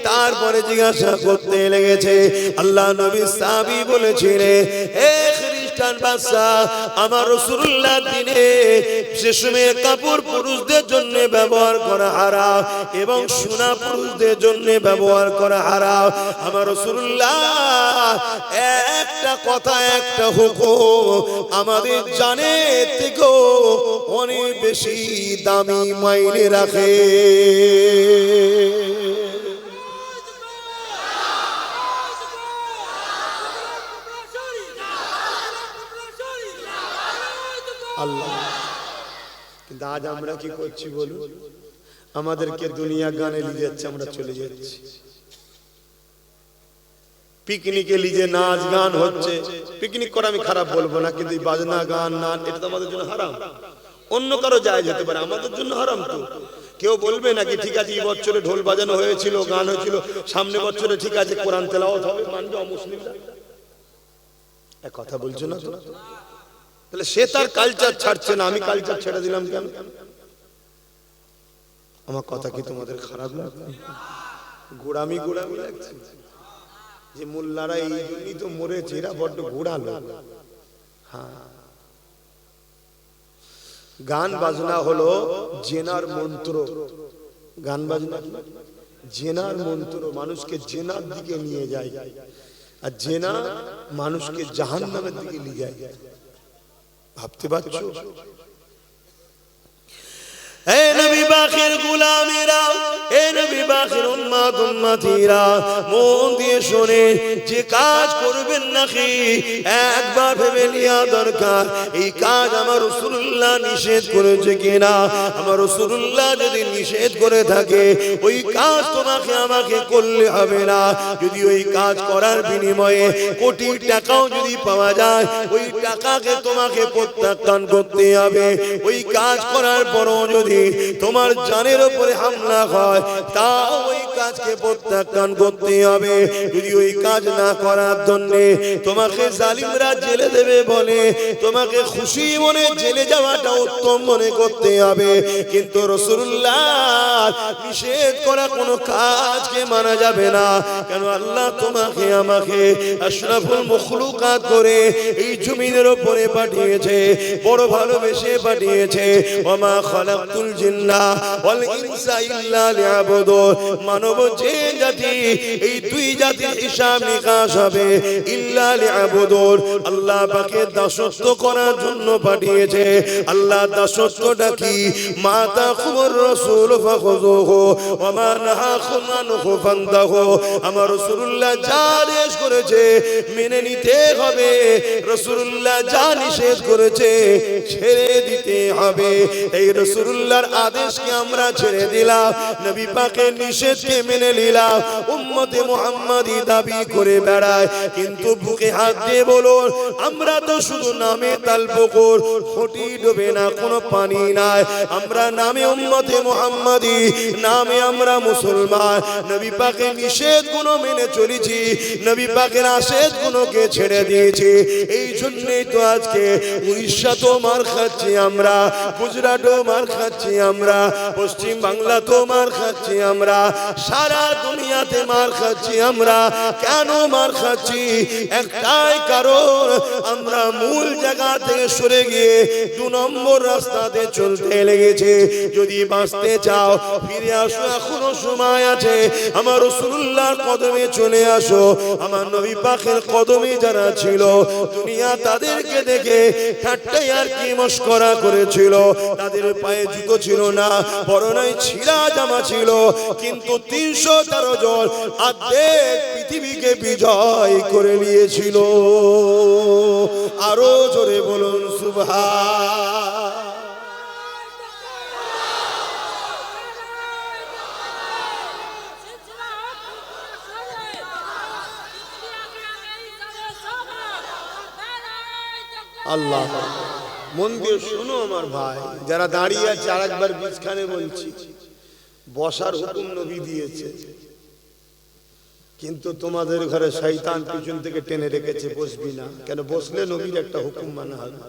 Speaker 1: তারপরে জিজ্ঞাসা করতে লেগেছে। আল্লাহ নবী সাহাবী বলেছিলেন, হে খ্রিস্টান বাদশা, আমার রাসূলুল্লাহ দিনে শেষমের কাপড় পুরুষদের জন্য ব্যবহার করা হারাম এবং সোনা পুরুষদের জন্য ব্যবহার করা হারাম। আমার রাসূলুল্লাহ একটা কথা, একটা হুকুম আমাদের জানের থেকেও অনেক বেশি দামি মাইনে রাখে। আল্লাহ, কিন্তু আজ আমরা কি করছি বলুন? আমাদেরকে দুনিয়া গানে নিয়ে যাচ্ছে, আমরা চলে যাচ্ছি। পিকনিকে লিজে নাচ গান হচ্ছে, পিকনিক করা আমি খারাপ বলবো না, কিন্তু বাজনা গান নাচ এটা তো আমাদের জন্য হারাম। অন্য কারো জায়েজ হতে পারে, আমাদের জন্য হারাম। তো কেউ বলবে নাকি ঠিক আছে এই বছরে ঢোল বাজানো হয়েছিল, গান হয়েছিল, সামনে বছরে ঠিক আছে কোরআন তেলাওয়াত হবে, মানবে অমুসলিমরা? এক কথা বলছো না তো? তাহলে সে তার কালচার ছাড়ছে না, আমি কালচার ছেড়ে দিলাম কেন? আমার কথা কি তোমাদের খারাপ লাগছে? গোড়ামি গোড়ামি লাগছে যে মোল্লারা এই জন্যই তো মরেছে, এরা বড্ড গোড়ালো। হ্যাঁ, গান বাজনা হলো জেনার মন্ত্র। গান বাজনা জেনার মন্ত্র, মানুষকে জেনার দিকে নিয়ে যায়, আর জেনা মানুষকে জাহান্নামের দিকে নিয়ে যায়। ভাবতে পারছো? হে নবী পাকের গোলামেরা, হে নবী পাকের উম্মত উম্মতিরা, মন দিয়ে শুনে, যে কাজ করবেন নাকি একবার ভেবে নেওয়া দরকার, এই কাজ আমার রাসূলুল্লাহ নিষেধ করেছে কিনা। আমার রাসূলুল্লাহ যদি নিষেধ করে থাকে, ওই কাজ তোমাকে আমাকে করলে হবে না। যদি ওই কাজ করার বিনিময়ে কোটি টাকাও যদি পাওয়া যায়, ওই টাকাকে তোমাকে প্রত্যাখ্যান করতে হবে। ওই কাজ করার পরও যদি তোমার জানের উপরে হামলা হয়, তাও ওই কাজকে প্রত্যাখ্যান করতে হবে। যদি ওই কাজ না করার জন্য তোমাকে জালিমরা জেলে দেবে বলে, তোমাকে খুশি মনে জেলে যাওয়াটা উত্তম মনে করতে হবে। কিন্তু রাসূলুল্লাহ নিষেধ করা কোনো কাজকে মানা যাবে না। কেন? আল্লাহ তোমাকে আমাকে আশরাফুল মখলুকাত করে এই জমিনের উপরে পাঠিয়েছে, বড় ভালোবেসে পাঠিয়েছে। ওমা খালাকতুল জিন্না ওয়াল ইনসা ইল্লা লিয়াবুদুন। মানব জিন জাতি, এই দুই জাতির হিসাব নিকাশ হবে ইল্লা লিয়াবুদুন। আল্লাহ পাকের দাসত্ব করার জন্য পাঠিয়েছে। আল্লাহ দাসত্বটা কি? মা তাকুমুর রাসূল ফাখুযুহু ওয়া মা নাহাকুম আনহু ফান্তাহু। আমার রাসূলুল্লাহ যা আদেশ করেছে মেনে নিতে হবে, রাসূলুল্লাহ যা নিষেধ করেছে ছেড়ে দিতে হবে। এই রাসূলুল্লাহর আদেশকে আমরা ছেড়ে দিলাম, নবী পাকের নিষেধকে মেনে নিলাম, উম্মতে মুহাম্মাদি দাবি করে বেড়ায়। কিন্তু বুকে হাত দিয়ে বলুন, আমরা তো শুধু নামে তালপুকুর, খুঁটি ডোবে না, কোনো পানি নাই। আমরা নামে উম্মতে মুহাম্মাদি, নামে আমরা মুসলমান। নবী পাকের নিষেধগুলো মেনে চলেছি, নবী পাকের আদেশগুলোকে ছেড়ে দিয়েছি। এই জন্যই তো আজকে উড়িষ্যাতেও মার খাচ্ছি আমরা, গুজরাটও মার খাচ্ছি আমরা, পশ্চিম বাংলাতেও মার খাচ্ছি আমরা, সারা দুনিয়াতে মার খাচ্ছি আমরা। কেন মার খাচ্ছি? একটাই কারণ, আমরা মূল জায়গা থেকে সরে গিয়ে 2 নম্বর রাস্তাতে চলতে লেগেছে। যদি বাঁচতে চাও ফিরে আসো, এখনো সময় আছে। আমার রাসূলুল্লাহর কদমে চলে আসো। আমার নবী পাকের কদমে যারা ছিল, দুনিয়া তাদেরকে দেখে ঠাট্টাই আর কি মশকরা করেছিল। তাদের পায়ে জুতো ছিল না, পরনায় ছিঁড়া জামা ছিল, কিন্তু 313 জন অর্ধেক পৃথিবীকে বিজয় করে নিয়েছিল। আরো জোরে বলুন সুবহান। আল্লাহ মন দিয়ে শোনো আমার ভাই, যারা দাঁড়িয়ে আছে আর একবার বিছখানে বলছি, বসার হুকুম নবী দিয়েছে, কিন্তু তোমাদের ঘরে শয়তান পিছন থেকে টেনে রেখেছে বসবি না। কেন? বসলে নবীর একটা হুকুম মানা হবে,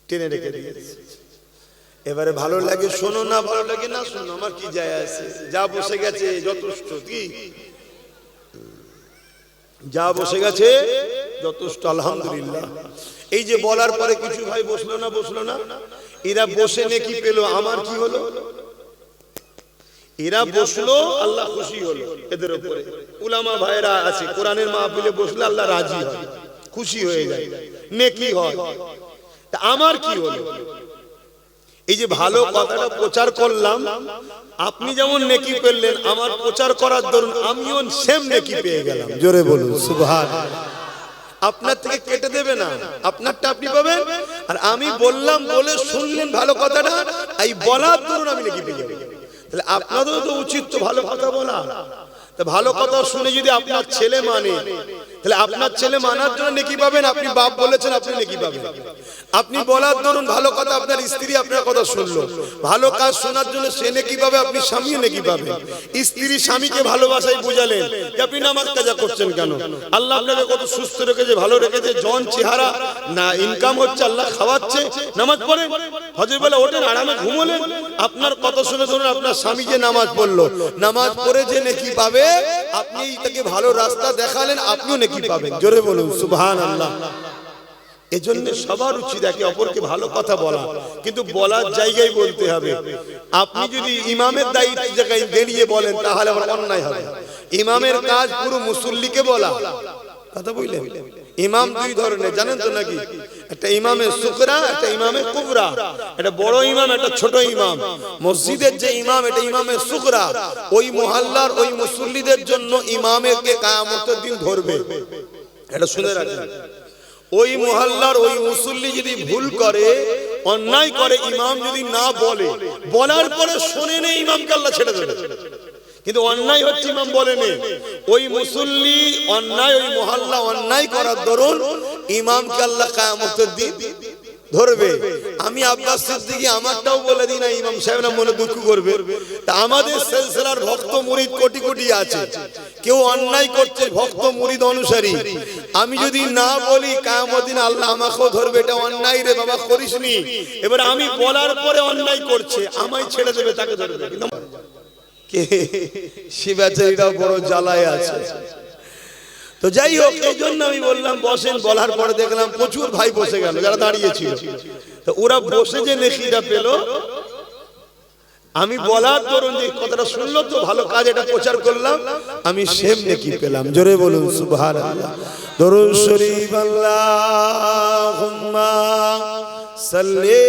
Speaker 1: টেনে রেখে দিয়েছে। এবারে ভালো লাগে শোনো, না ভালো লাগে না শোনো, আমার কি যায় আসে, যা বসে গেছে যথেষ্ট। কি যা বসে গেছে যথেষ্ট, আলহামদুলিল্লাহ। এই যে বলার পরে কিছু ভাই বসলো না, এরা বসে নেকি পেল, আমার কি হলো? এরা বসলো, আল্লাহ খুশি হলো এদের উপরে। উলামা ভাইরা আছে, কোরআনের মাহফিলে বসলে আল্লাহ রাজি হয়, খুশি হয়ে যায়, নেকি হয়। তা আমার কি হলো? এই যে ভালো কথাটা প্রচার করলাম, আপনি যেমন নেকি পেলেন, আমার প্রচার করার দরুন আমিও সেম নেকি পেয়ে গেলাম। জোরে বলুন সুবহানাল্লাহ। আপনার থেকে কেটে দেবে না, আপনারটা আপনি পাবেন। আর আমি বললাম বলে শুনলেন ভালো কথাটা, এই বলার দরুন আমি নেকি পেয়ে যাবেন। তাহলে আপনাদেরও তো উচিত তো ভালো কথা বলা। তা ভালো কথা শুনে যদি আপনার ছেলে মানে, তাহলে আপনার ছেলে মানার জন্য নেকি পাবেন। আপনি বাপ বলেছেন, আপনি নেকি পাবেন। আপনি বলার দরুন ভালো কথা, আপনার স্ত্রী আপনার কথা শুনলো, ভালো কাজ শোনার জন্য সে নেকি পাবে, আপনি স্বামীও নেকি পাবেন। স্ত্রী স্বামীকে ভালোবাসায় বুঝালেন যে আপনি নামাজ কাজা করছেন কেন, আল্লাহ আপনাকে কত সুস্থ রেখেছে, ভালো রেখেছে, জন চেহারা না, ইনকাম হচ্ছে, আল্লাহ খাওয়াচ্ছে, নামাজ পড়েন, হজের বেলা ওঠেন, আরামে ঘুমোলেন। আপনার কথা শুনে ধরুন আপনার স্বামী যে নামাজ পড়লো, নামাজ পড়ে যে নেকি পাবে, আপনি তাকে ভালো রাস্তা দেখালেন, আপনিও নেকি পাবেন। জোরে বলুন সুবহানাল্লাহ। এজন্য সবার উচিত একে অপরকে ভালো কথা বলা, কিন্তু বলার জায়গায় বলতে হবে। আপনি যদি ইমামের দায়িত্ব জায়গায় দাঁড়িয়ে বলেন, তাহলে আবার অন্যায় হবে। ইমামের কাজ পুরো মুসল্লিকে বলা। কথা বললেন, ইমাম দুই ধরনের জানেন তো নাকি? একটা ইমামে সুকরা, একটা ইমামে কুবরা। একটা বড় ইমাম, একটা ছোট ইমাম। মসজিদের যে ইমাম, এটা ইমামে সুকরা। ওই মহল্লার ওই মুসল্লিদের জন্য ইমামকে কিয়ামতের দিন ধরবে। এটা শুনে রাখেন। ওই মহল্লার ওই মুসল্লি যদি ভুল করে, অন্যায় করে, ইমাম যদি না বলে, বলার পরে শুনে নেই, ইমামকে আল্লাহ ছেড়ে দেবে। কিন্তু অন্যায় হচ্ছে ইমাম বলেনি, ওই মুসল্লি অন্যায়, ওই মহল্লা অন্যায় করার দরুন ইমামকে আল্লাহ কিয়ামতের দিন ধরবে। আমি আব্বাস সিদ্দিকী আমারটাও বলে দিই না, ইমাম সাহেব না মনে দুঃখ করবে। তা আমাদের সিলসিলার ভক্ত মুরিদ কোটি কোটি আছে, কেউ অন্যায় করছে, ভক্ত মুরিদ অনুসারী। আমি যদি না বলি, কিয়ামতের দিন আল্লাহ আমাকেও ধরবে, এটা অন্যায় রে বাবা, করিসনি। এবার আমি বলার পরে অন্যায় করছে, আমায় ছেড়ে দেবে, তাকে ধরবে। কিন্তু কে সে বেচারিটাও বড় জ্বালায় আছে। তো যাই হোক, এই জন্য আমি বললাম বসেন। বলার পরে দেখলাম প্রচুর ভাই বসে গেল যারা দাঁড়িয়ে ছিল। তো ওরা বসে যে নেকিটা পেল, আমি বলার দরুন যে কথাটা শুনলো, তো ভালো কাজ এটা প্রচার করলাম, আমি সেম নেকি পেলাম। জোরে বলুন সুবহানাল্লাহ। দরুদ শরীফ আল্লাহুম্মা সাল্লি